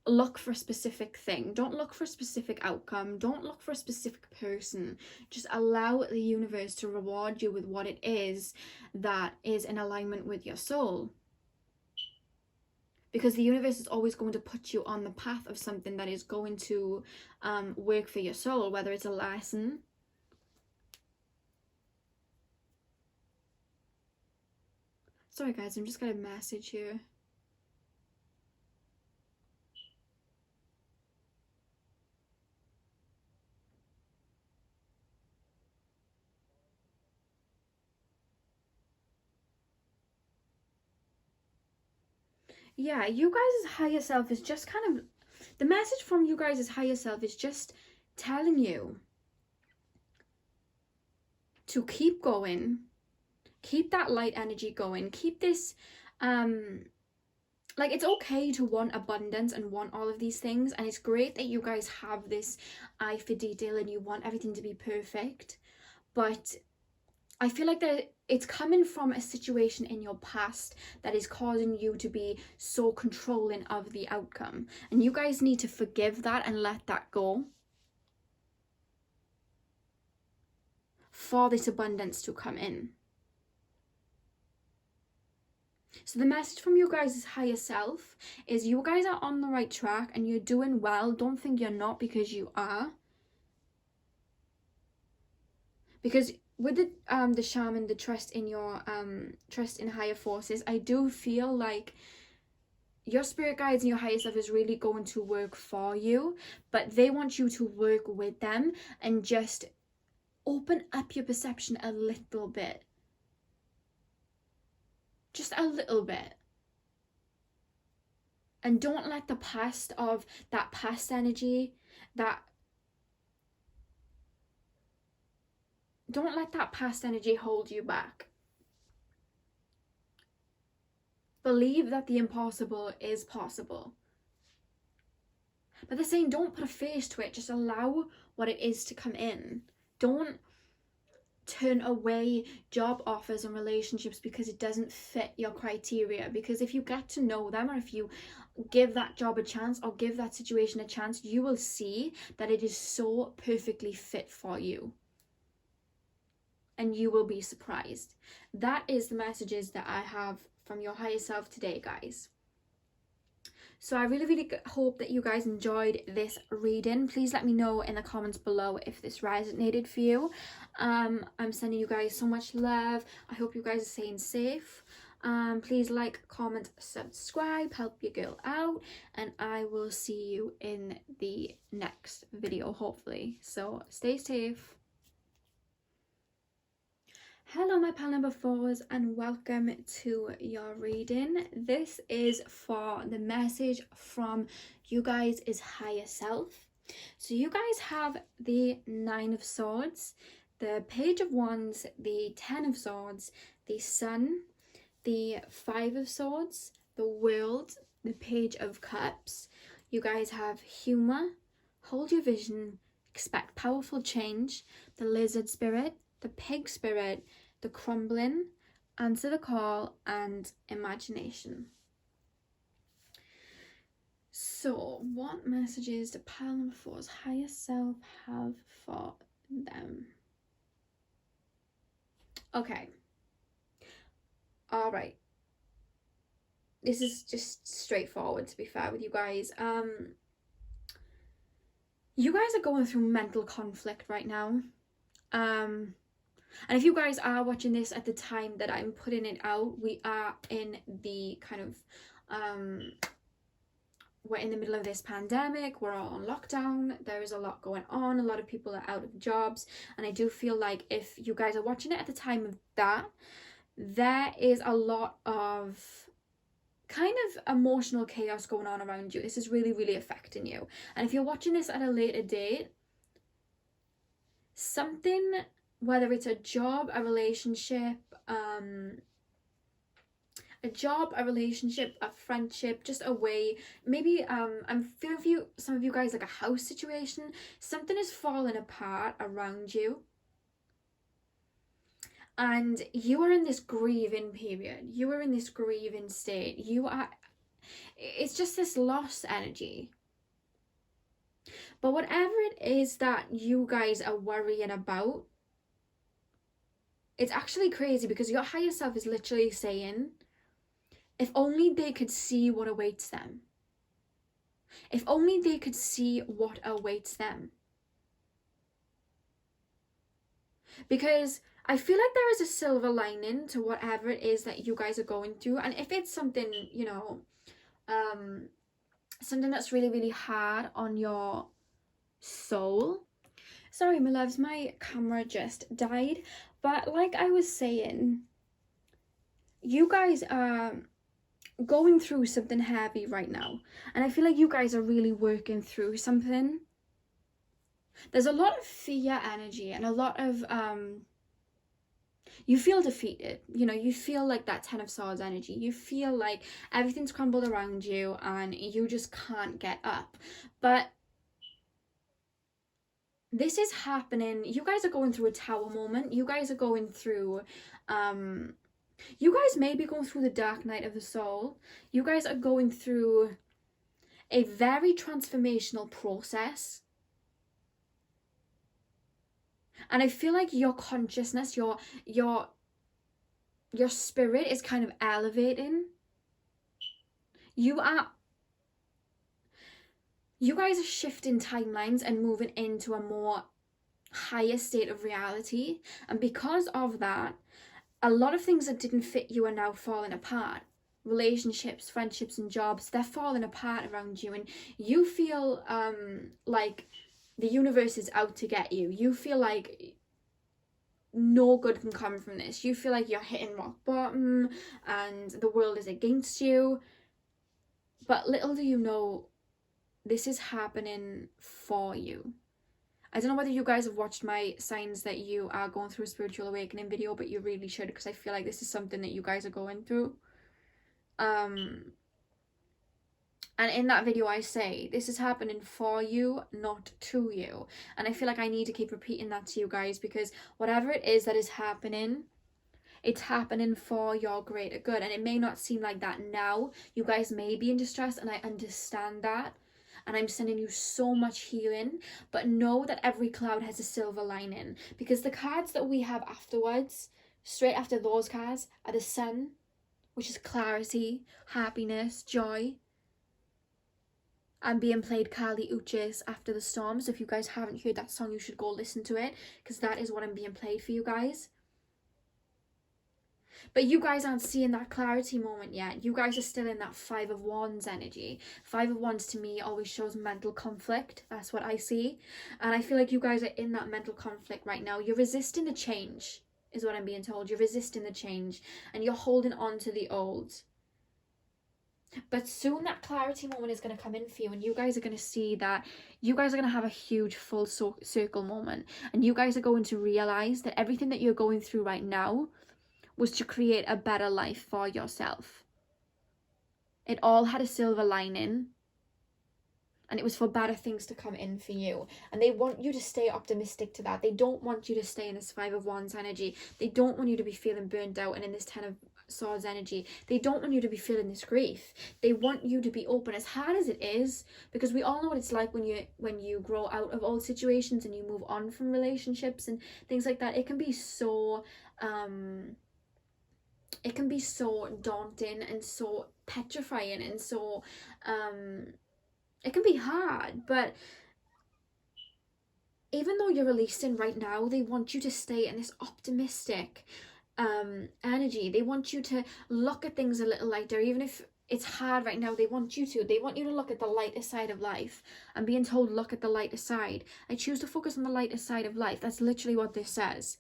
look for a specific thing. Don't look for a specific outcome. Don't look for a specific person. Just allow the universe to reward you with what it is that is in alignment with your soul. Because the universe is always going to put you on the path of something that is going to work for your soul, whether it's a lesson. Sorry guys, I'm just got a message here. Yeah, you guys' higher self is just kind of, the message from you guys' higher self is just telling you to keep going, keep that light energy going, keep this, like, it's okay to want abundance and want all of these things, and it's great that you guys have this eye for detail and you want everything to be perfect, but I feel like that it's coming from a situation in your past that is causing you to be so controlling of the outcome. And you guys need to forgive that and let that go for this abundance to come in. So the message from you guys' higher self is you guys are on the right track and you're doing well. Don't think you're not, because you are. Because with the shaman, the trust in your trust in higher forces, I do feel like your spirit guides and your higher self is really going to work for you, but they want you to work with them and just open up your perception a little bit. Just a little bit. And don't let the past of that past energy, don't let that past energy hold you back. Believe that the impossible is possible. But they're saying don't put a face to it, just allow what it is to come in. Don't turn away job offers and relationships because it doesn't fit your criteria. Because if you get to know them, or if you give that job a chance or give that situation a chance, you will see that it is so perfectly fit for you. And you will be surprised. That is the messages that I have from your higher self today, guys. So I really hope that you guys enjoyed this reading. Please let me know in the comments below if this resonated for you. I'm sending you guys so much love. I hope you guys are staying safe. Please like, comment, subscribe, help your girl out, and I will see you in the next video, hopefully. So stay safe. Hello my pal number 4s, and welcome to your reading. This is for the message from you guys' higher self. So you guys have the 9 of Swords, the Page of Wands, the 10 of Swords, the Sun, the 5 of Swords, the World, the Page of Cups. You guys have humor, hold your vision, expect powerful change, the Lizard Spirit, the Pig Spirit, the Crumbling, answer the call, and imagination. So what messages do pile number 4's higher self have for them? Okay. All right. This is just straightforward, to be fair with you guys. You guys are going through mental conflict right now. And if you guys are watching this at the time that I'm putting it out, we are in the kind of, we're in the middle of this pandemic, we're all on lockdown, there is a lot going on, a lot of people are out of jobs, and I do feel like if you guys are watching it at the time of that, there is a lot of kind of emotional chaos going on around you. This is really affecting you. And if you're watching this at a later date, something, whether it's a job, a relationship, a friendship, just a way, maybe I'm feeling for you, some of you guys, like a house situation, something is falling apart around you. And you are in this grieving period. You are in this grieving state. It's just this loss energy. But whatever it is that you guys are worrying about, it's actually crazy, because your higher self is literally saying, if only they could see what awaits them. If only they could see what awaits them. Because I feel like there is a silver lining to whatever it is that you guys are going through. And if it's something, you know, something that's really hard on your soul. Sorry, my loves, my camera just died. But like I was saying, you guys are going through something heavy right now. And I feel like you guys are really working through something. There's a lot of fear energy and a lot of, you feel defeated, you know, you feel like that 10 of Swords energy. You feel like everything's crumbled around you and you just can't get up. But this is happening. You guys are going through a tower moment. You guys are going through, you guys may be going through the dark night of the soul. You guys are going through a very transformational process. And I feel like your consciousness, your spirit is kind of elevating. You guys are shifting timelines and moving into a more higher state of reality. And because of that, a lot of things that didn't fit you are now falling apart. Relationships, friendships, and jobs, they're falling apart around you. And you feel like the universe is out to get you. You feel like no good can come from this. You feel like you're hitting rock bottom and the world is against you. But little do you know, this is happening for you. I don't know whether you guys have watched my signs that you are going through a spiritual awakening video, but you really should, because I feel like this is something that you guys are going through. And in that video I say, this is happening for you, not to you. And I feel like I need to keep repeating that to you guys, because whatever it is that is happening, it's happening for your greater good. And it may not seem like that now. You guys may be in distress, and I understand that. And I'm sending you so much healing. But know that every cloud has a silver lining. Because the cards that we have afterwards, straight after those cards, are the sun, which is clarity, happiness, joy. And being played Kali Uchis after the storm. So if you guys haven't heard that song, you should go listen to it, because that is what I'm being played for you guys. But you guys aren't seeing that clarity moment yet. You guys are still in that 5 of Wands energy. 5 of Wands to me always shows mental conflict. That's what I see. And I feel like you guys are in that mental conflict right now. You're resisting the change, is what I'm being told. You're resisting the change, and you're holding on to the old. But soon that clarity moment is going to come in for you, and you guys are going to see that you guys are going to have a huge full circle moment. And you guys are going to realize that everything that you're going through right now was to create a better life for yourself. It all had a silver lining, and it was for better things to come in for you. And they want you to stay optimistic to that. They don't want you to stay in this 5 of Wands energy. They don't want you to be feeling burnt out and in this 10 of Swords energy. They don't want you to be feeling this grief. They want you to be open, as hard as it is, because we all know what it's like when you grow out of old situations and you move on from relationships and things like that. It can be so daunting and so petrifying, and so it can be hard. But even though you're releasing right now, they want you to stay in this optimistic energy. They want you to look at things a little lighter, even if it's hard right now. They want you to look at the lighter side of life. I'm being told, look at the lighter side. I choose to focus on the lighter side of life. That's literally what this says.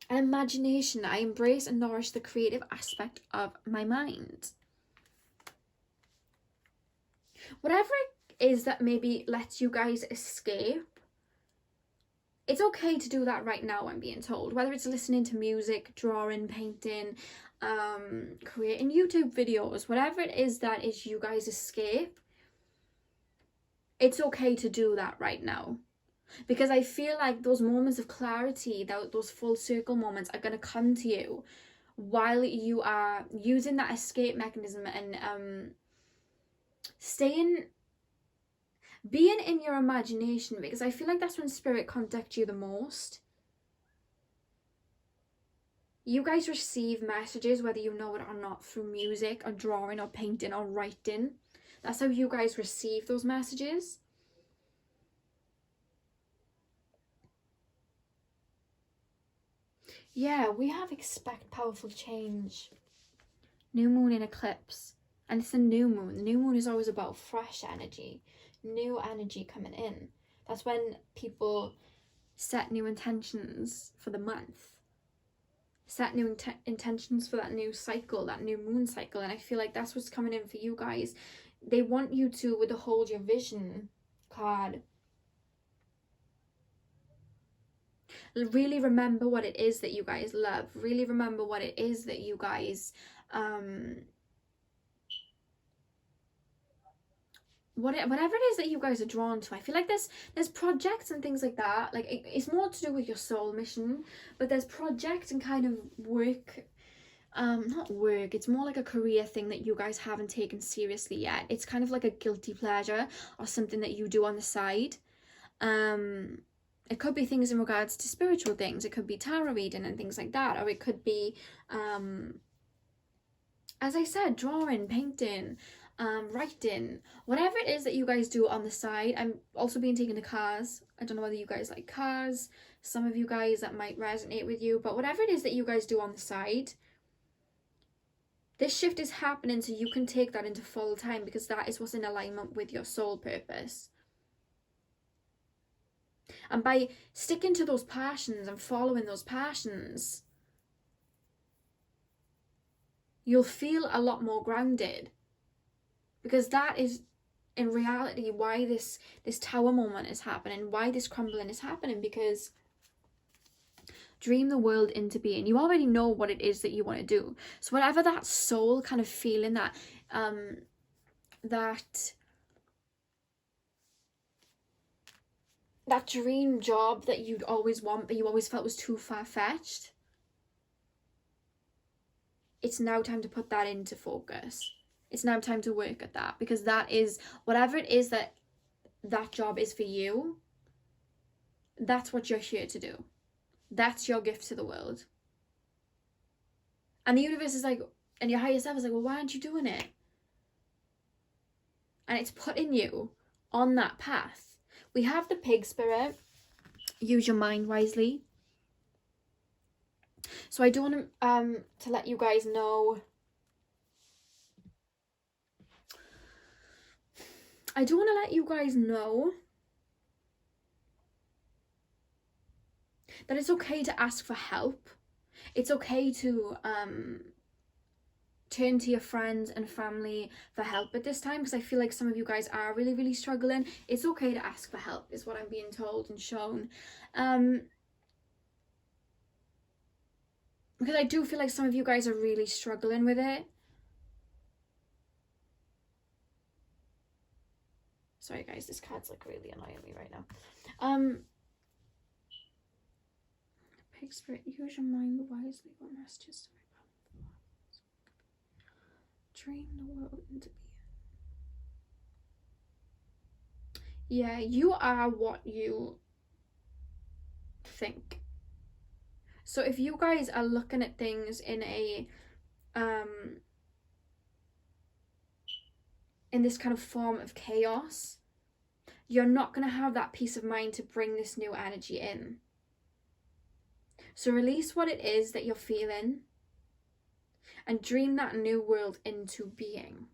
And imagination. I embrace and nourish the creative aspect of my mind. Whatever it is that maybe lets you guys escape, it's okay to do that right now, I'm being told. Whether it's listening to music, drawing, painting, creating YouTube videos, whatever it is that is you guys' escape, it's okay to do that right now. Because I feel like those moments of clarity, those full circle moments are going to come to you while you are using that escape mechanism and being in your imagination, because I feel like that's when spirit contacts you the most. You guys receive messages, whether you know it or not, through music or drawing or painting or writing. That's how you guys receive those messages. Yeah, we have expect powerful change. New moon in eclipse. And it's the new moon. The new moon is always about fresh energy. New energy coming in. That's when people set new intentions for the month. Set new intentions for that new cycle, that new moon cycle. And I feel like that's what's coming in for you guys. They want you to, with the hold your vision card, really remember what it is that you guys love. Really remember what it is that you guys whatever it is that you guys are drawn to. I feel like there's projects and things like that. Like it's more to do with your soul mission, but there's projects and kind of work, not work, it's more like a career thing that you guys haven't taken seriously yet. It's kind of like a guilty pleasure or something that you do on the side. It could be things in regards to spiritual things. It could be tarot reading and things like that, or it could be as I said, drawing, painting, writing, whatever it is that you guys do on the side. I'm also being taken to cars. I don't know whether you guys like cars. Some of you guys, that might resonate with you, but whatever it is that you guys do on the side, this shift is happening so you can take that into full time, because that is what's in alignment with your soul purpose. And by sticking to those passions and following those passions, you'll feel a lot more grounded. Because that is, in reality, why this tower moment is happening, why this crumbling is happening, because dream the world into being. You already know what it is that you want to do. So whatever that soul kind of feeling, that that dream job that you'd always want but you always felt was too far-fetched, it's now time to put that into focus. It's now time to work at that, because that is, whatever it is that job is for you, that's what you're here to do. That's your gift to the world. And the universe is like, and your higher self is like, well, why aren't you doing it? And it's putting you on that path. We have the pig spirit. Use your mind wisely. So I do want to let you guys know. I do want to let you guys know that it's okay to ask for help. It's okay to turn to your friends and family for help at this time, because I feel like some of you guys are really, really struggling. It's okay to ask for help, is what I'm being told and shown. Because I do feel like some of you guys are really struggling with it. Sorry guys, this card's like really annoying me right now. Pig spirit, use your mind wisely. What messages do I have? Dream the world into being. Yeah, you are what you think. So if you guys are looking at things in a in this kind of form of chaos, you're not going to have that peace of mind to bring this new energy in. So release what it is that you're feeling and dream that new world into being.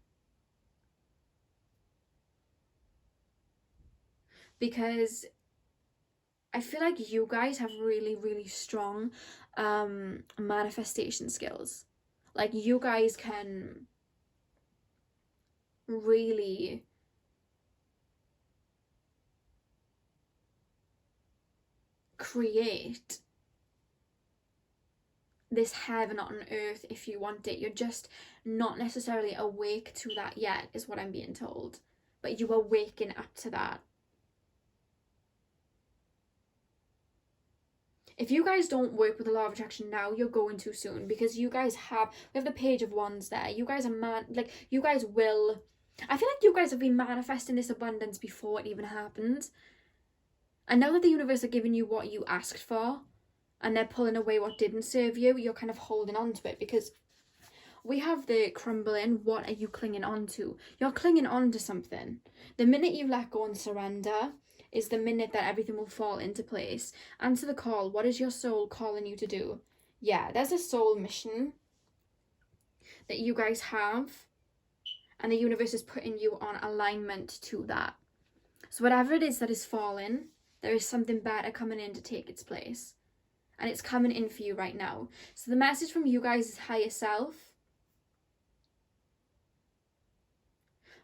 Because I feel like you guys have really, really strong manifestation skills. Like, you guys can really create this heaven on earth if you want it. You're just not necessarily awake to that yet, is what I'm being told. But you are waking up to that. If you guys don't work with the law of attraction now, you're going too soon, because you guys have, we have the Page of Wands there. You guys are you guys will, I feel like you guys have been manifesting this abundance before it even happened. And now that the universe are giving you what you asked for, and they're pulling away what didn't serve you, you're kind of holding on to it, because we have the crumbling. What are you clinging on to? You're clinging on to something. The minute you let go and surrender is the minute that everything will fall into place. Answer the call. What is your soul calling you to do? Yeah, there's a soul mission that you guys have, and the universe is putting you on alignment to that. So whatever it is that is falling, there is something better coming in to take its place. And it's coming in for you right now. So the message from you guys is higher self.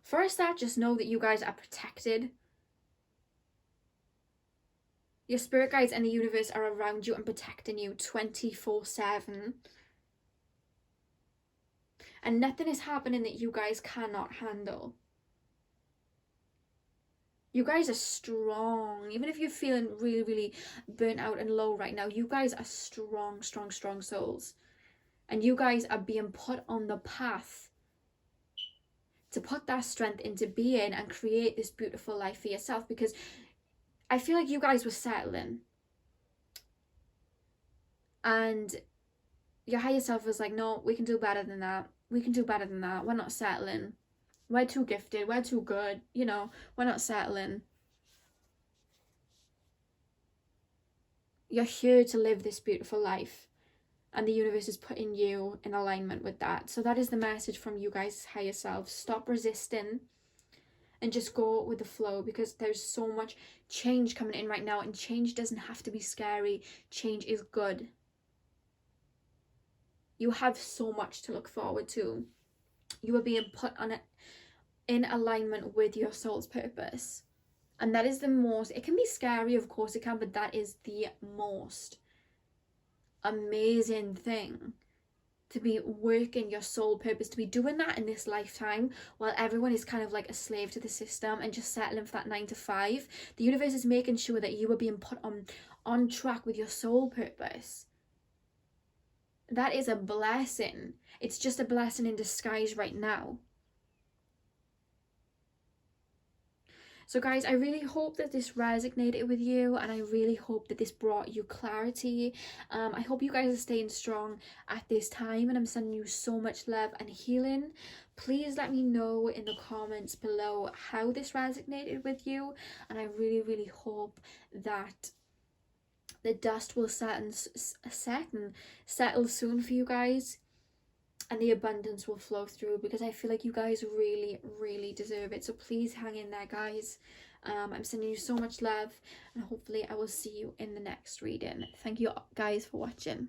For a start, just know that you guys are protected. Your spirit guides and the universe are around you and protecting you 24/7. And nothing is happening that you guys cannot handle. You guys are strong. Even if you're feeling really, really burnt out and low right now, you guys are strong, strong, strong souls. And you guys are being put on the path to put that strength into being and create this beautiful life for yourself, because I feel like you guys were settling. And your higher self was like, no, we can do better than that. We can do better than that. We're not settling. We're too gifted. We're too good. You know, we're not settling. You're here to live this beautiful life. And the universe is putting you in alignment with that. So that is the message from you guys' higher selves. Stop resisting and just go with the flow, because there's so much change coming in right now, and change doesn't have to be scary. Change is good. You have so much to look forward to. You are being put on it in alignment with your soul's purpose. And that is the most, it can be scary, of course it can, but that is the most amazing thing to be working your soul purpose, to be doing that in this lifetime while everyone is kind of like a slave to the system and just settling for that 9 to 5. The universe is making sure that you are being put on track with your soul purpose. That is a blessing. It's just a blessing in disguise right now. So guys, I really hope that this resonated with you, and I really hope that this brought you clarity. I hope you guys are staying strong at this time, and I'm sending you so much love and healing. Please let me know in the comments below how this resonated with you, and I really, really hope that the dust will settle soon for you guys, and the abundance will flow through, because I feel like you guys really, really deserve it. So please hang in there, guys. I'm sending you so much love, and hopefully I will see you in the next reading. Thank you guys for watching.